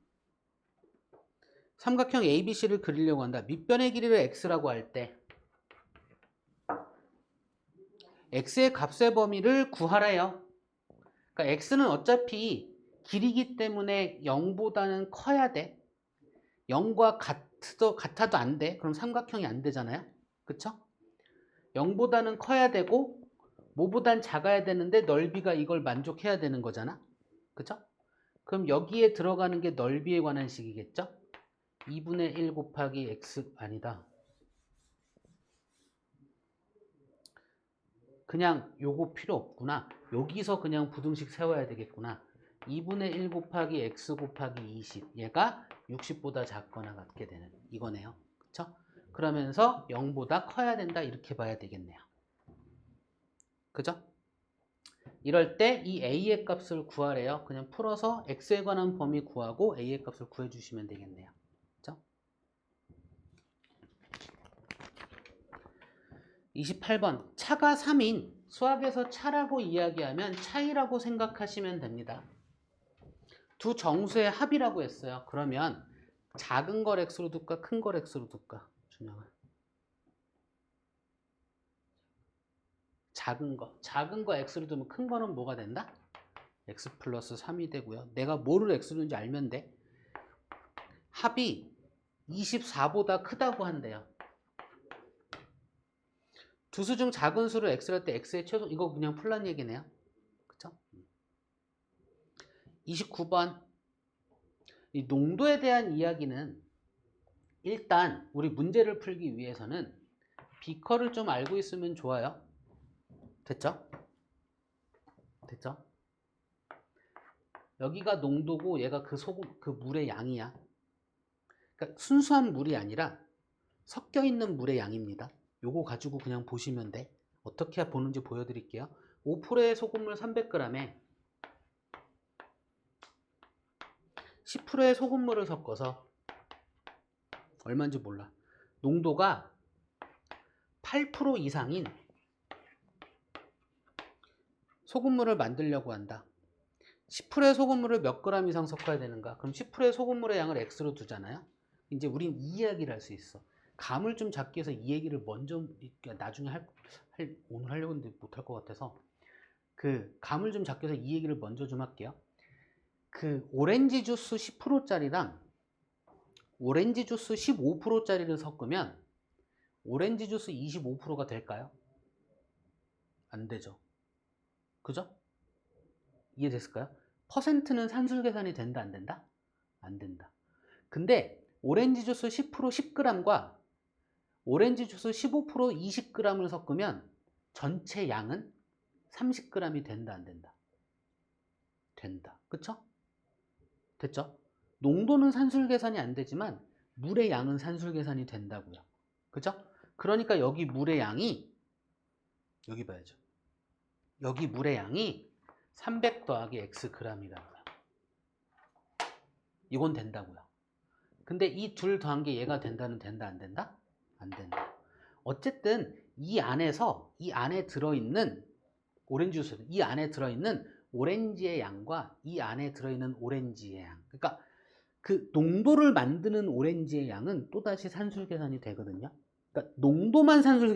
삼각형 ABC를 그리려고 한다. 밑변의 길이를 x라고 할 때 x의 값의 범위를 구하래요. 그러니까 x는 어차피 길이기 때문에 0보다는 커야 돼. 0과 같아도 안 돼. 그럼 삼각형이 안 되잖아요. 그쵸? 0보다는 커야 되고 뭐보단 작아야 되는데 넓이가 이걸 만족해야 되는 거잖아. 그쵸? 그럼 여기에 들어가는 게 넓이에 관한 식이겠죠? 2분의 1 곱하기 x 아니다. 그냥 요거 필요 없구나. 여기서 그냥 부등식 세워야 되겠구나. 2분의 1 곱하기 x 곱하기 20 얘가 60보다 작거나 같게 되는 이거네요. 그쵸? 그러면서 0보다 커야 된다 이렇게 봐야 되겠네요. 그죠? 이럴 때 이 a의 값을 구하래요. 그냥 풀어서 x에 관한 범위 구하고 a의 값을 구해주시면 되겠네요. 그죠? 28번 차가 3인 수학에서 차라고 이야기하면 차이라고 생각하시면 됩니다. 두 정수의 합이라고 했어요. 그러면 작은 걸 x로 둘까 큰 걸 x로 둘까? 준영아. 작은 거 x로 두면 큰 거는 뭐가 된다? x 플러스 3이 되고요. 내가 뭐를 x로 두는지 알면 돼. 합이 24보다 크다고 한대요. 두 수 중 작은 수를 x로 할 때 x의 최소 이거 그냥 풀란 얘기네요. 그쵸? 29번 이 농도에 대한 이야기는 일단 우리 문제를 풀기 위해서는 비커를 좀 알고 있으면 좋아요. 됐죠? 됐죠? 여기가 농도고 얘가 그 소금, 그 물의 양이야. 그러니까 순수한 물이 아니라 섞여 있는 물의 양입니다. 요거 가지고 그냥 보시면 돼. 어떻게 보는지 보여드릴게요. 5%의 소금물 300g에 10%의 소금물을 섞어서 얼마인지 몰라. 농도가 8% 이상인 소금물을 만들려고 한다. 10%의 소금물을 몇 그램 이상 섞어야 되는가? 그럼 10%의 소금물의 양을 X로 두잖아요. 이제 우린 이 이야기를 할 수 있어. 감을 좀 잡기 위해서 이 얘기를 먼저 나중에 오늘 하려고 했는데 못할 것 같아서 그 감을 좀 잡기 위해서 이 얘기를 먼저 좀 할게요. 그 오렌지 주스 10%짜리랑 오렌지 주스 15%짜리를 섞으면 오렌지 주스 25%가 될까요? 안 되죠. 그죠? 이해됐을까요? 퍼센트는 산술 계산이 된다, 안 된다? 안 된다. 근데 오렌지 주스 10% 10g과 오렌지 주스 15% 20g을 섞으면 전체 양은 30g이 된다, 안 된다? 된다. 그쵸? 됐죠? 농도는 산술 계산이 안 되지만 물의 양은 산술 계산이 된다고요. 그죠? 그러니까 여기 물의 양이 여기 봐야죠. 여기 물의 양이 300 더하기 x g이라고요. 이건 된다고요. 근데 이 둘 더한 게 얘가 된다는 된다, 안 된다? 안 된다. 어쨌든 이 안에 들어있는 오렌지 주스, 이 안에 들어있는 오렌지의 양과 이 안에 들어있는 오렌지의 양, 그러니까 그 농도를 만드는 오렌지의 양은 또다시 산술 계산이 되거든요. 그러니까 농도만 산술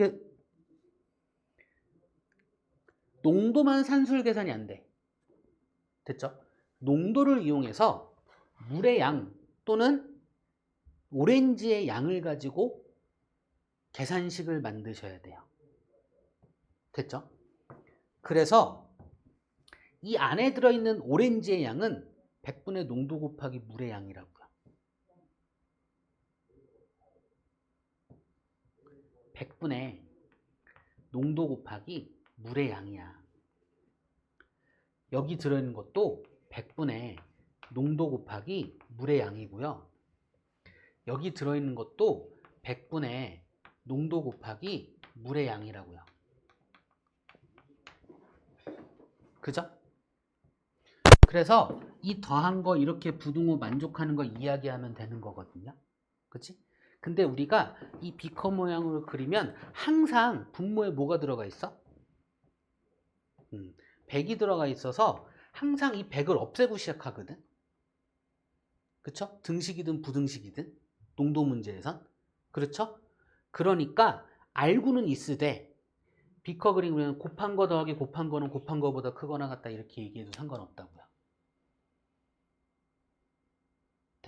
계산이 안 돼. 됐죠? 농도를 이용해서 물의 양 또는 오렌지의 양을 가지고 계산식을 만드셔야 돼요. 됐죠? 그래서 이 안에 들어있는 오렌지의 양은 100분의 농도 곱하기 물의 양이라고요. 100분의 농도 곱하기 물의 양이야. 여기 들어있는 것도 100분의 농도 곱하기 물의 양이고요. 여기 들어있는 것도 100분의 농도 곱하기 물의 양이라고요. 그죠? 그래서 이 더한 거 이렇게 부등호 만족하는 거 이야기하면 되는 거거든요. 그치? 근데 우리가 이 비커 모양으로 그리면 항상 분모에 뭐가 들어가 있어? 100이 들어가 있어서 항상 이 100을 없애고 시작하거든. 그쵸? 등식이든 부등식이든 농도 문제에선. 그렇죠? 그러니까 알고는 있으되 비커 그리면 곱한 거 더하기 곱한 거는 곱한 거보다 크거나 같다 이렇게 얘기해도 상관없다고요.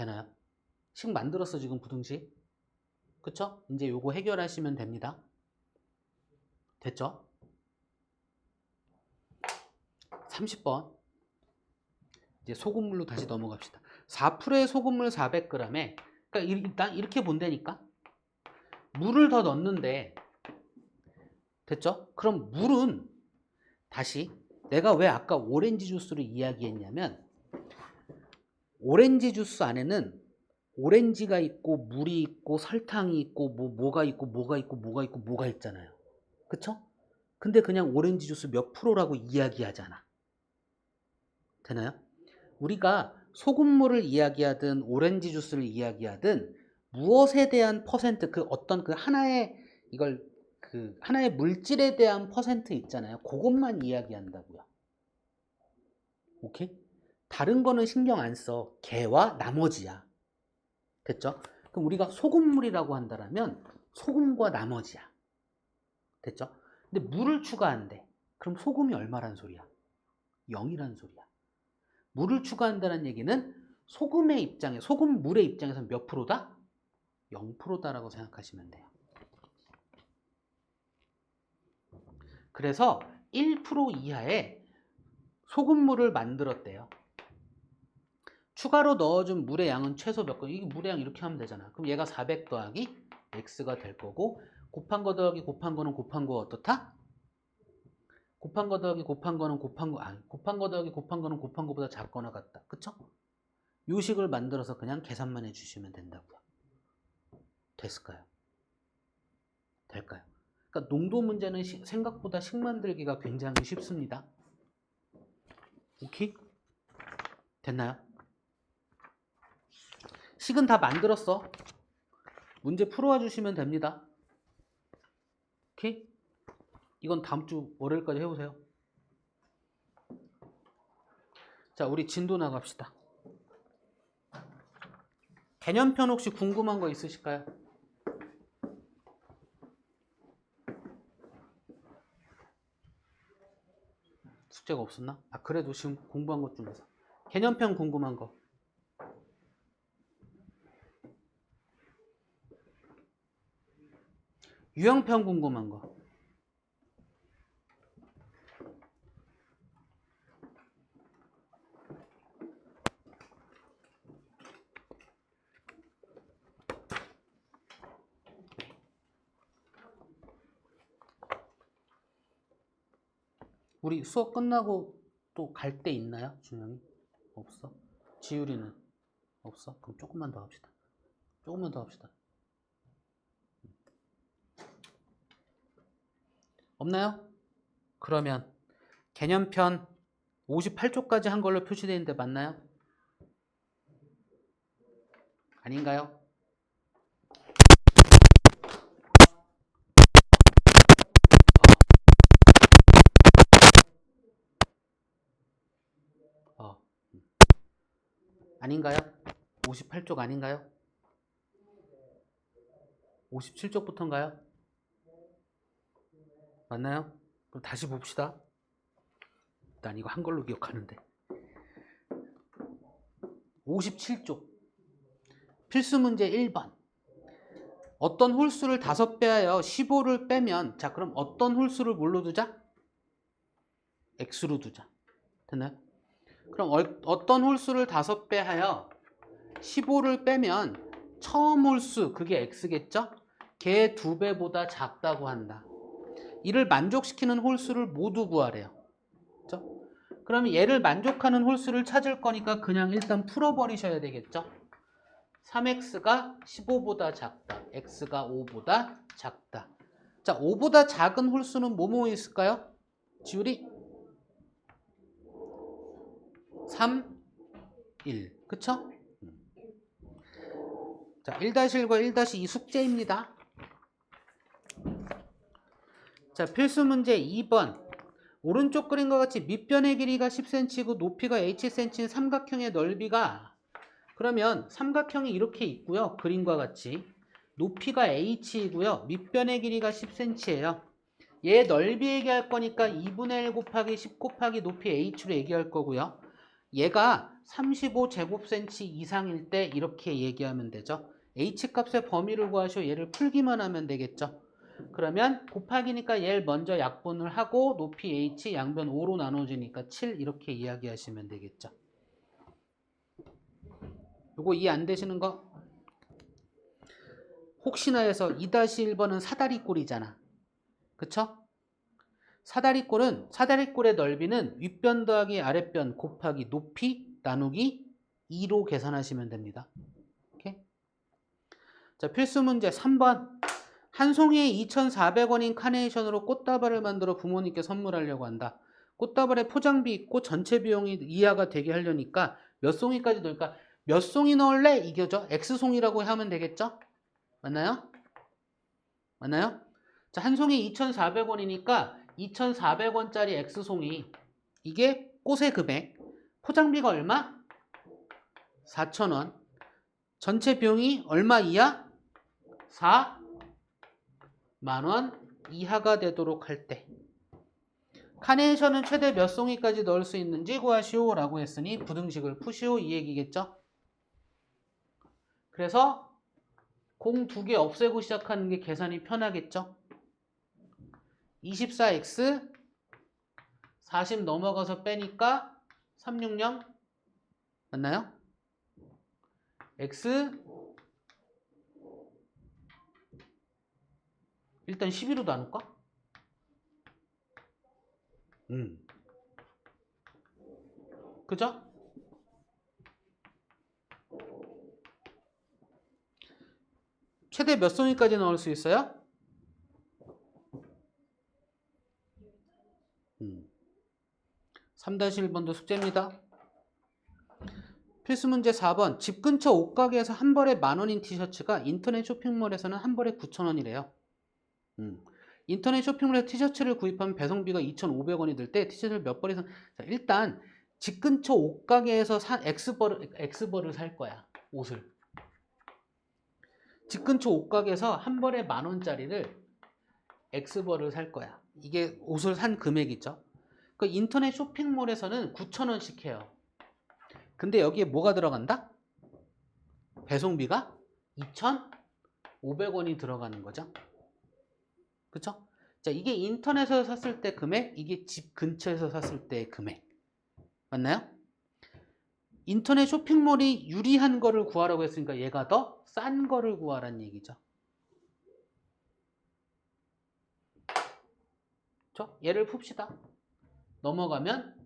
되나요? 식 만들었어 지금 부등식. 그쵸? 이제 요거 해결하시면 됩니다. 됐죠? 30번 이제 소금물로 다시 넘어갑시다. 4%의 소금물 400g에 그러니까 일단 이렇게 본다니까 물을 더 넣는데 됐죠? 그럼 물은 다시 내가 왜 아까 오렌지 주스를 이야기했냐면 오렌지 주스 안에는 오렌지가 있고 물이 있고 설탕이 있고 뭐가 있고 뭐가 있고 뭐가 있고 뭐가 있잖아요. 그쵸? 근데 그냥 오렌지 주스 몇 프로라고 이야기하잖아. 되나요? 우리가 소금물을 이야기하든 오렌지 주스를 이야기하든 무엇에 대한 퍼센트 그 어떤 그 하나의 이걸 그 하나의 물질에 대한 퍼센트 있잖아요. 그것만 이야기한다고요. 오케이? 다른 거는 신경 안 써. 걔와 나머지야. 됐죠? 그럼 우리가 소금물이라고 한다면 소금과 나머지야. 됐죠? 근데 물을 추가한대. 그럼 소금이 얼마란 소리야? 0이란 소리야. 물을 추가한다는 얘기는 소금의 입장에 소금물의 입장에서 몇 프로다? 0%다라고 생각하시면 돼요. 그래서 1% 이하의 소금물을 만들었대요. 추가로 넣어준 물의 양은 최소 몇 건? 이게 물의 양 이렇게 하면 되잖아. 그럼 얘가 400 더하기 x가 될 거고 곱한 거 더하기 곱한 거는 곱한 거 어떻다? 곱한 거 더하기 곱한 거는 곱한 거 아니 곱한 거 더하기 곱한 거는 곱한 거보다 작거나 같다. 그쵸? 요 식을 만들어서 그냥 계산만 해주시면 된다고요. 됐을까요? 될까요? 그러니까 농도 문제는 생각보다 식 만들기가 굉장히 쉽습니다. 오케이? 됐나요? 식은 다 만들었어. 문제 풀어와 주시면 됩니다. 오케이? 이건 다음 주 월요일까지 해오세요. 자, 우리 진도 나갑시다. 개념편 혹시 궁금한 거 있으실까요? 숙제가 없었나? 아, 그래도 지금 공부한 것 중에서 개념편 궁금한 거. 유형편 궁금한 거. 우리 수업 끝나고 또 갈 때 있나요? 준영이? 없어? 지율이는? 없어? 그럼 조금만 더 합시다. 조금만 더 합시다. 없나요? 그러면 개념편 58쪽까지 한 걸로 표시되어 있는데 맞나요? 아닌가요? 아닌가요? 58쪽 아닌가요? 57쪽부터인가요? 맞나요? 그럼 다시 봅시다. 난 이거 한 걸로 기억하는데. 57쪽 필수 문제 1번. 어떤 홀수를 5배 하여 15를 빼면, 자, 그럼 어떤 홀수를 뭘로 두자? x로 두자. 됐나요? 그럼 어떤 홀수를 5배 하여 15를 빼면 처음 홀수, 그게 x겠죠? 걔 2배보다 작다고 한다. 이를 만족시키는 홀수를 모두 구하래요. 그렇죠? 그러면 얘를 만족하는 홀수를 찾을 거니까 그냥 일단 풀어버리셔야 되겠죠? 3x가 15보다 작다. x가 5보다 작다. 자, 5보다 작은 홀수는 뭐뭐 있을까요? 지율이 3, 1. 그쵸? 자, 1-1과 1-2 숙제입니다. 자, 필수 문제 2번. 오른쪽 그림과 같이 밑변의 길이가 10cm고 높이가 hcm인 삼각형의 넓이가, 그러면 삼각형이 이렇게 있고요. 그림과 같이 높이가 h이고요. 밑변의 길이가 10cm예요. 얘 넓이 얘기할 거니까 2분의 1 곱하기 10 곱하기 높이 h로 얘기할 거고요. 얘가 35제곱cm 이상일 때 이렇게 얘기하면 되죠. h값의 범위를 구하시오. 얘를 풀기만 하면 되겠죠. 그러면 곱하기니까 얘를 먼저 약분을 하고 높이 h 양변 5로 나눠지니까 7 이렇게 이야기하시면 되겠죠. 요거 이해 안 되시는 거? 혹시나 해서 2-1번은 사다리꼴이잖아. 그쵸? 사다리꼴의 넓이는 윗변 더하기 아랫변 곱하기 높이 나누기 2로 계산하시면 됩니다. 오케이? 자, 필수 문제 3번. 한 송이에 2,400원인 카네이션으로 꽃다발을 만들어 부모님께 선물하려고 한다. 꽃다발에 포장비 있고 전체 비용이 이하가 되게 하려니까 몇 송이까지 넣을까? 몇 송이 넣을래? 이거죠. X송이라고 하면 되겠죠? 맞나요? 맞나요? 자, 한 송이 2,400원이니까 2,400원짜리 X송이, 이게 꽃의 금액. 포장비가 얼마? 4,000원. 전체 비용이 얼마 이하? 4만원 이하가 되도록 할 때 카네이션은 최대 몇 송이까지 넣을 수 있는지 구하시오 라고 했으니 부등식을 푸시오 이 얘기겠죠. 그래서 공 2개 없애고 시작하는 게 계산이 편하겠죠. 24x 40 넘어가서 빼니까 360 맞나요? x 일단 12로 나눌까? 그죠? 최대 몇 송이까지 넣을 수 있어요? 3-1번도 숙제입니다. 필수 문제 4번. 집 근처 옷가게에서 한 벌에 10,000원인 티셔츠가 인터넷 쇼핑몰에서는 한 벌에 9,000원이래요. 인터넷 쇼핑몰에서 티셔츠를 구입하면 배송비가 2,500원이 들 때 티셔츠를 몇 벌 이상. 자, 일단 집 근처 옷가게에서 산 X벌을 살 거야. 옷을. 집 근처 옷가게에서 한 벌에 10,000원짜리를 X벌을 살 거야. 이게 옷을 산 금액이죠. 그 인터넷 쇼핑몰에서는 9,000원씩 해요. 근데 여기에 뭐가 들어간다? 배송비가 2,500원이 들어가는 거죠. 그쵸? 자, 이게 인터넷에서 샀을 때 금액, 이게 집 근처에서 샀을 때 금액. 맞나요? 인터넷 쇼핑몰이 유리한 거를 구하라고 했으니까 얘가 더 싼 거를 구하라는 얘기죠. 그쵸? 얘를 풉시다. 넘어가면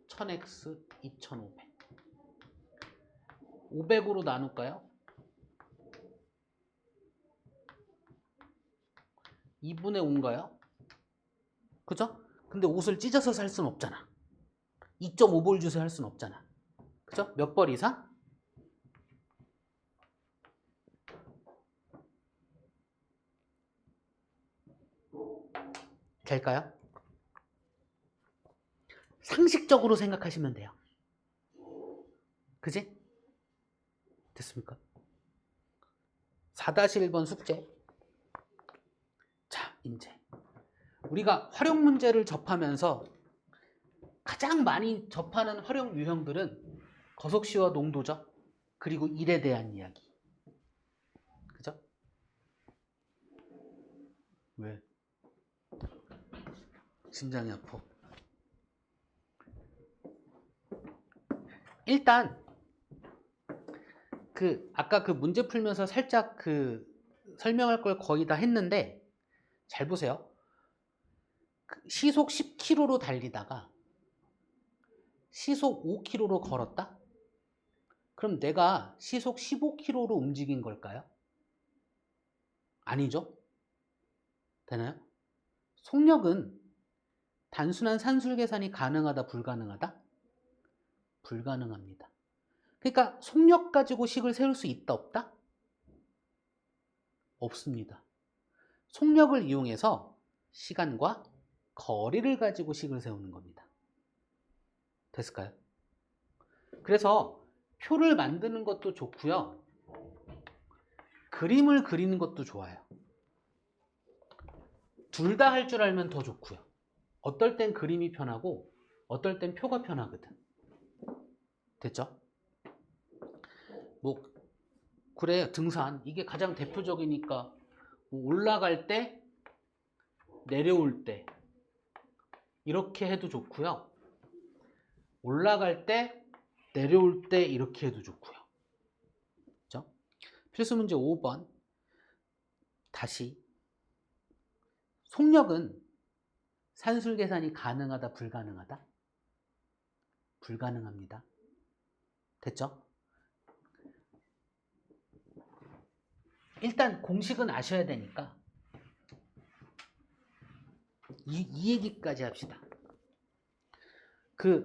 1000x 2500. 500으로 나눌까요? 2분의 5인가요? 그죠? 근데 옷을 찢어서 살 수는 없잖아. 2.5벌 주세요 할 수는 없잖아. 그죠? 몇 벌 이상? 될까요? 상식적으로 생각하시면 돼요. 그지? 됐습니까? 4-1번 숙제. 자, 이제 우리가 활용 문제를 접하면서 가장 많이 접하는 활용 유형들은 거속시와 농도죠. 그리고 일에 대한 이야기. 그죠? 왜? 심장이 아파. 일단 아까 그 문제 풀면서 살짝 설명할 걸 거의 다 했는데 잘 보세요. 시속 10km로 달리다가 시속 5km로 걸었다? 그럼 내가 시속 15km로 움직인 걸까요? 아니죠? 되나요? 속력은 단순한 산술 계산이 가능하다, 불가능하다? 불가능합니다. 그러니까 속력 가지고 식을 세울 수 있다, 없다? 없습니다. 속력을 이용해서 시간과 거리를 가지고 식을 세우는 겁니다. 됐을까요? 그래서 표를 만드는 것도 좋고요. 그림을 그리는 것도 좋아요. 둘 다 할 줄 알면 더 좋고요. 어떨 땐 그림이 편하고 어떨 땐 표가 편하거든. 됐죠? 뭐 그래, 등산 이게 가장 대표적이니까 뭐 올라갈 때 내려올 때 이렇게 해도 좋고요. 올라갈 때 내려올 때 이렇게 해도 좋고요. 그죠? 필수 문제 5번. 다시 속력은 산술 계산이 가능하다, 불가능하다? 불가능합니다. 됐죠? 일단 공식은 아셔야 되니까 이 얘기까지 합시다.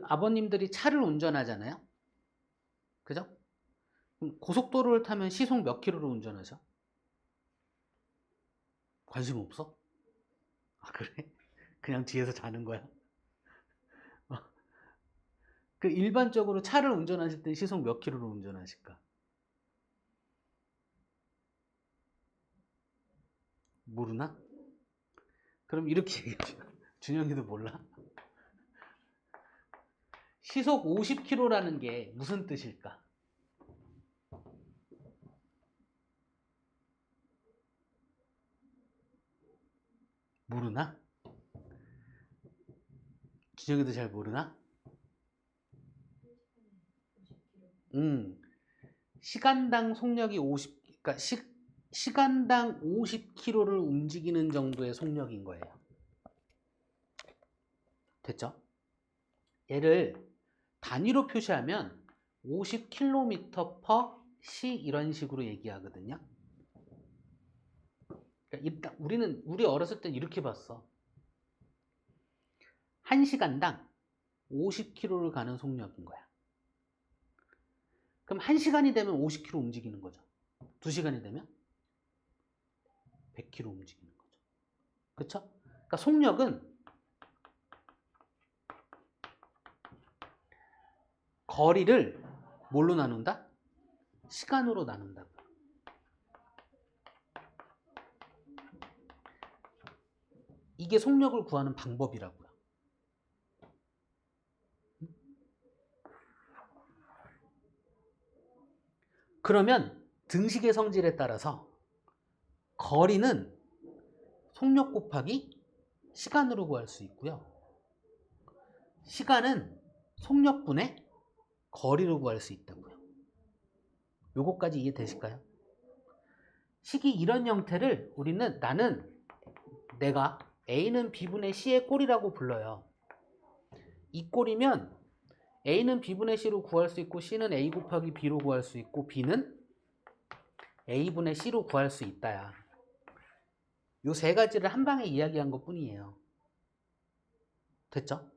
아버님들이 차를 운전하잖아요. 그죠? 고속도로를 타면 시속 몇 킬로로 운전하죠? 관심 없어? 아, 그래? 그냥 뒤에서 자는 거야? 일반적으로 차를 운전하실 때 시속 몇 킬로로 운전하실까? 모르나? 그럼 이렇게 얘기하죠. 준영이도 몰라? 시속 50km라는 게 무슨 뜻일까? 모르나? 준영이도 잘 모르나? 시간당 속력이 50, 그러니까 시간당 50km를 움직이는 정도의 속력인 거예요. 됐죠? 얘를 단위로 표시하면 50km/s 이런 식으로 얘기하거든요. 그러니까 우리 어렸을 때 이렇게 봤어. 1시간당 50km를 가는 속력인 거야. 그럼 1시간이 되면 50km 움직이는 거죠. 2시간이 되면 100km 움직이는 거죠. 그쵸? 그러니까 속력은 거리를 뭘로 나눈다? 시간으로 나눈다. 이게 속력을 구하는 방법이라고요. 그러면 등식의 성질에 따라서 거리는 속력 곱하기 시간으로 구할 수 있고요. 시간은 속력분의 거리로 구할 수 있다고요. 요거까지 이해되실까요? 식이 이런 형태를 우리는 내가 A는 B분의 C의 꼴이라고 불러요. 이 꼴이면 A는 B분의 C로 구할 수 있고 C는 A 곱하기 B로 구할 수 있고 B는 A분의 C로 구할 수 있다야. 요 세 가지를 한 방에 이야기한 것 뿐이에요. 됐죠?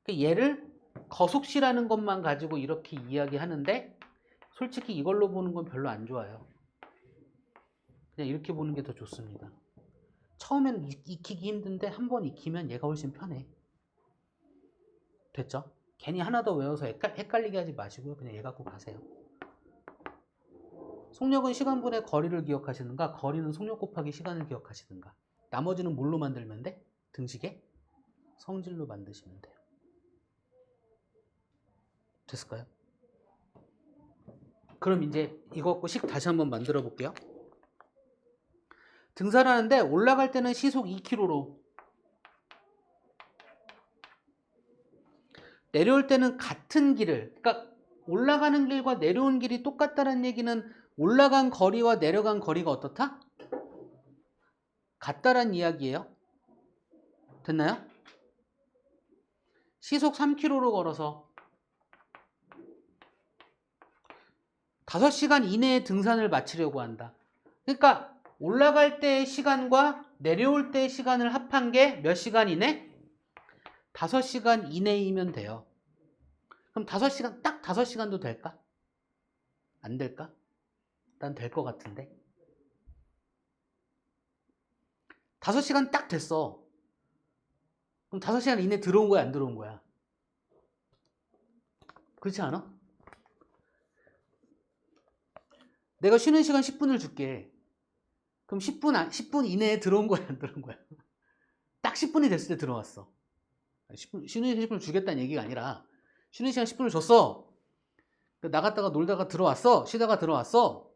얘를 거속시라는 것만 가지고 이렇게 이야기하는데 솔직히 이걸로 보는 건 별로 안 좋아요. 그냥 이렇게 보는 게 더 좋습니다. 처음엔 익히기 힘든데 한 번 익히면 얘가 훨씬 편해. 됐죠? 괜히 하나 더 외워서 헷갈리게 하지 마시고요. 그냥 얘 갖고 가세요. 속력은 시간분의 거리를 기억하시는가, 거리는 속력 곱하기 시간을 기억하시는가. 나머지는 뭘로 만들면 돼? 등식의 성질로 만드시면 돼요. 됐을까요? 그럼 이제 이거 갖고 식 다시 한번 만들어 볼게요. 등산하는데 올라갈 때는 시속 2km로, 내려올 때는 같은 길을, 그러니까 올라가는 길과 내려온 길이 똑같다는 얘기는 올라간 거리와 내려간 거리가 어떻다? 같다란 이야기예요. 됐나요? 시속 3km로 걸어서 5시간 이내에 등산을 마치려고 한다. 그러니까 올라갈 때의 시간과 내려올 때의 시간을 합한 게 몇 시간 이내? 5시간 이내이면 돼요. 그럼 5시간, 딱 5시간도 될까? 안 될까? 난 될 것 같은데. 5시간 딱 됐어. 그럼 5시간 이내 들어온 거야, 안 들어온 거야? 그렇지 않아? 내가 쉬는 시간 10분을 줄게. 그럼 10분 이내에 들어온 거야, 안 들어온 거야? 딱 10분이 됐을 때 들어왔어. 10분, 쉬는 10분을 주겠다는 얘기가 아니라 쉬는 시간 10분을 줬어. 나갔다가 놀다가 들어왔어. 쉬다가 들어왔어.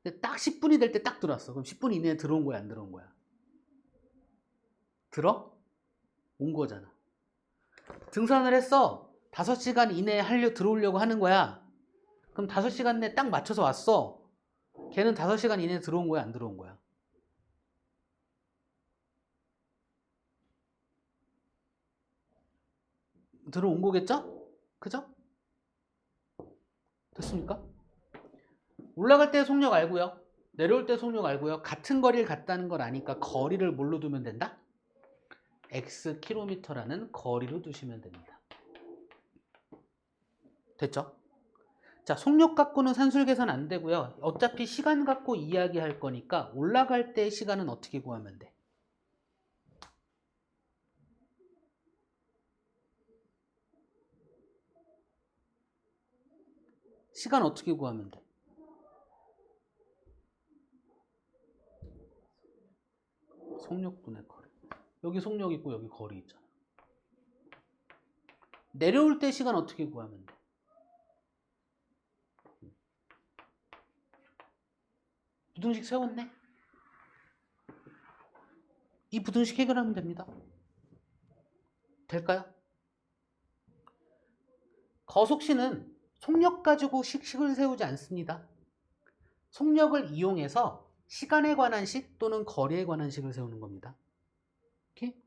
근데 딱 10분이 될 때 딱 들어왔어. 그럼 10분 이내에 들어온 거야, 안 들어온 거야? 온 거잖아. 등산을 했어. 5시간 이내에 들어오려고 하는 거야. 그럼 5시간 내에 딱 맞춰서 왔어. 걔는 5시간 이내에 들어온 거야, 안 들어온 거야? 들어온 거겠죠? 그죠? 됐습니까? 올라갈 때 속력 알고요. 내려올 때 속력 알고요. 같은 거리를 갔다는 걸 아니까 거리를 뭘로 두면 된다? x km라는 거리로 두시면 됩니다. 됐죠? 자, 속력 갖고는 산술 계산 안 되고요. 어차피 시간 갖고 이야기할 거니까 올라갈 때 시간은 어떻게 구하면 돼? 시간 어떻게 구하면 돼? 속력분의 거리. 여기 속력 있고 여기 거리 있잖아. 내려올 때 시간 어떻게 구하면 돼? 부등식 세웠네? 이 부등식 해결하면 됩니다. 될까요? 거속시는 속력 가지고 식을 세우지 않습니다. 속력을 이용해서 시간에 관한 식 또는 거리에 관한 식을 세우는 겁니다. 오케이?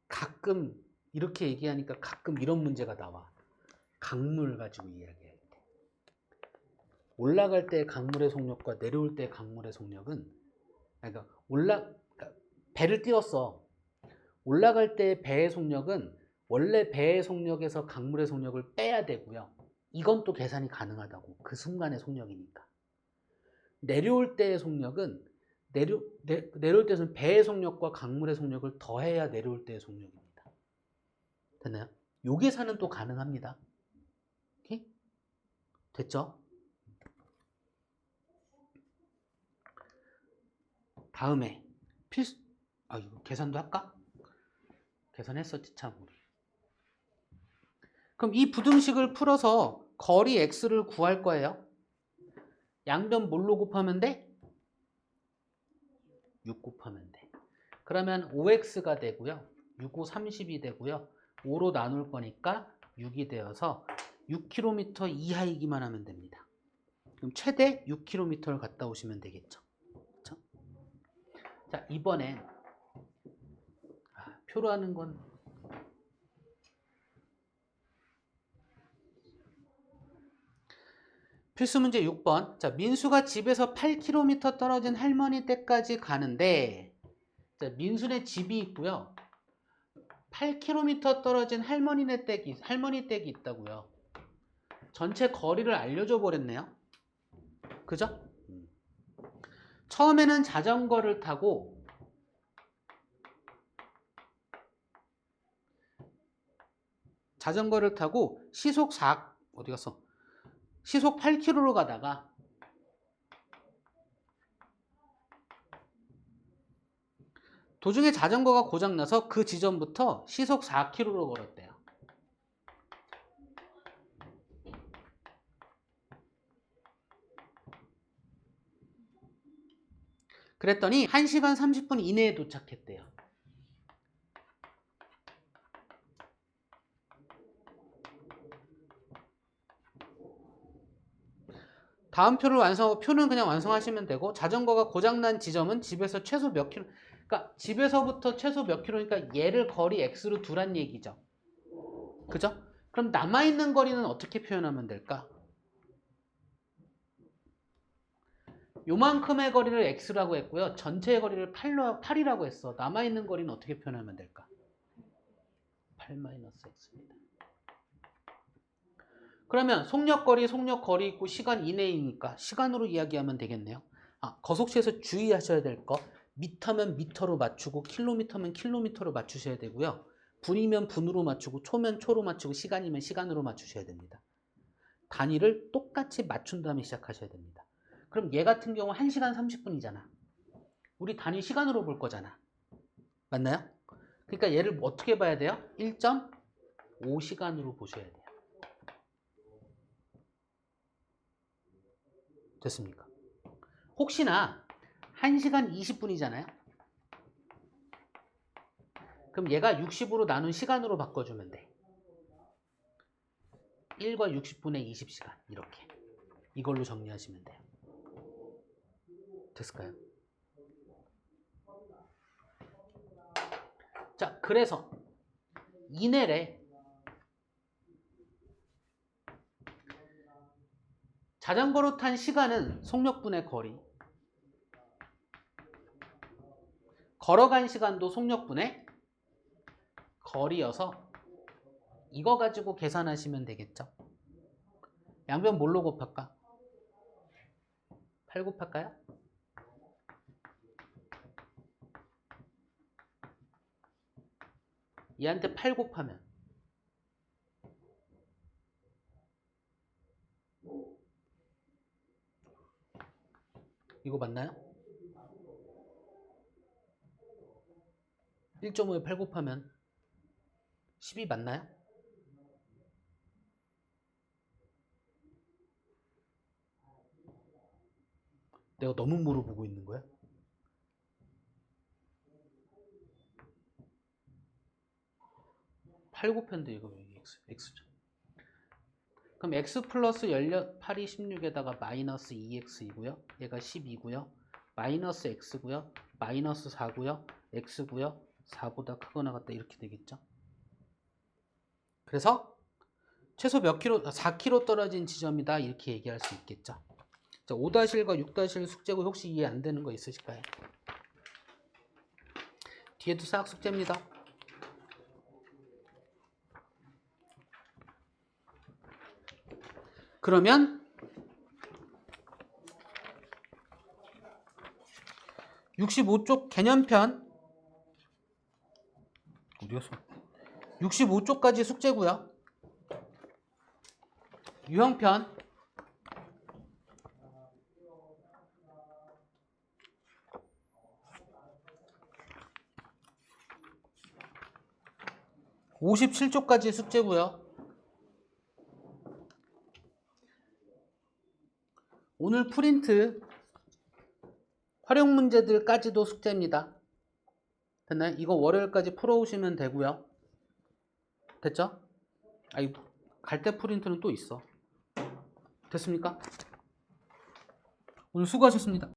가끔 이렇게 얘기하니까 가끔 이런 문제가 나와. 강물 가지고 이야기할 때. 올라갈 때 강물의 속력과 내려올 때 강물의 속력은, 그러니까 배를 띄웠어. 올라갈 때 배의 속력은 원래 배의 속력에서 강물의 속력을 빼야 되고요. 이건 또 계산이 가능하다고. 그 순간의 속력이니까. 내려올 때의 속력은 내려올 때는 배의 속력과 강물의 속력을 더해야 내려올 때의 속력입니다. 됐나요? 요 계산은 또 가능합니다. 오케이? 됐죠? 다음에 이거 계산도 할까? 계산했었지 참 우리. 그럼 이 부등식을 풀어서 거리 x를 구할 거예요. 양변 뭘로 곱하면 돼? 6 곱하면 돼. 그러면 5x가 되고요. 6, 5, 30이 되고요. 5로 나눌 거니까 6이 되어서 6km 이하이기만 하면 됩니다. 그럼 최대 6km를 갔다 오시면 되겠죠. 그렇죠? 자, 이번엔 표로 하는 건 필수 문제 6번. 자, 민수가 집에서 8km 떨어진 할머니 댁까지 가는데, 자, 민수네 집이 있고요. 8km 떨어진 할머니 댁이 있다고요. 전체 거리를 알려줘 버렸네요. 그죠? 처음에는 자전거를 타고 시속 8km로 가다가 도중에 자전거가 고장나서 그 지점부터 시속 4km로 걸었대요. 그랬더니 1시간 30분 이내에 도착했대요. 다음 표는 그냥 완성하시면 되고, 자전거가 고장난 지점은 집에서 최소 몇 킬로, 그러니까 집에서부터 최소 몇 킬로니까 얘를 거리 x로 두란 얘기죠. 그죠? 그럼 남아있는 거리는 어떻게 표현하면 될까? 요만큼의 거리를 x라고 했고요. 전체의 거리를 8이라고 했어. 남아있는 거리는 어떻게 표현하면 될까? 8-x입니다. 그러면 속력거리 있고 시간 이내이니까 시간으로 이야기하면 되겠네요. 거속시에서 주의하셔야 될 거, 미터면 미터로 맞추고 킬로미터면 킬로미터로 맞추셔야 되고요. 분이면 분으로 맞추고 초면 초로 맞추고 시간이면 시간으로 맞추셔야 됩니다. 단위를 똑같이 맞춘 다음에 시작하셔야 됩니다. 그럼 얘 같은 경우 1시간 30분이잖아. 우리 단위 시간으로 볼 거잖아. 맞나요? 그러니까 얘를 어떻게 봐야 돼요? 1.5시간으로 보셔야 돼요. 됐습니까? 혹시나 1시간 20분이잖아요. 그럼 얘가 60으로 나눈 시간으로 바꿔주면 돼. 1과 60분의 20시간 이렇게. 이걸로 정리하시면 돼요. 됐을까요? 자, 그래서 이내래 자전거로 탄 시간은 속력분의 거리, 걸어간 시간도 속력분의 거리여서 이거 가지고 계산하시면 되겠죠. 양변 뭘로 곱할까? 8 곱할까요? 얘한테 8 곱하면 이거 맞나요? 1.5에 8 곱하면 12 맞나요? 내가 너무 물어보고 있는 거야? 팔 곱했는데 이거 x죠. 그럼 x 플러스 8이 16에다가 마이너스 2x이고요. 얘가 10이고요. 마이너스 x고요. 마이너스 4고요. x고요. 4보다 크거나 같다 이렇게 되겠죠. 그래서 최소 몇 킬로, 4km 떨어진 지점이다 이렇게 얘기할 수 있겠죠. 자, 5-1과 6-1 숙제고 혹시 이해 안 되는 거 있으실까요? 뒤에도 싹 숙제입니다. 그러면 65쪽 개념편 어디 갔어? 65쪽까지 숙제고요. 유형편 57쪽까지 숙제고요. 오늘 프린트 활용 문제들까지도 숙제입니다. 됐나요? 이거 월요일까지 풀어오시면 되고요. 됐죠? 아니, 갈대 프린트는 또 있어. 됐습니까? 오늘 수고하셨습니다.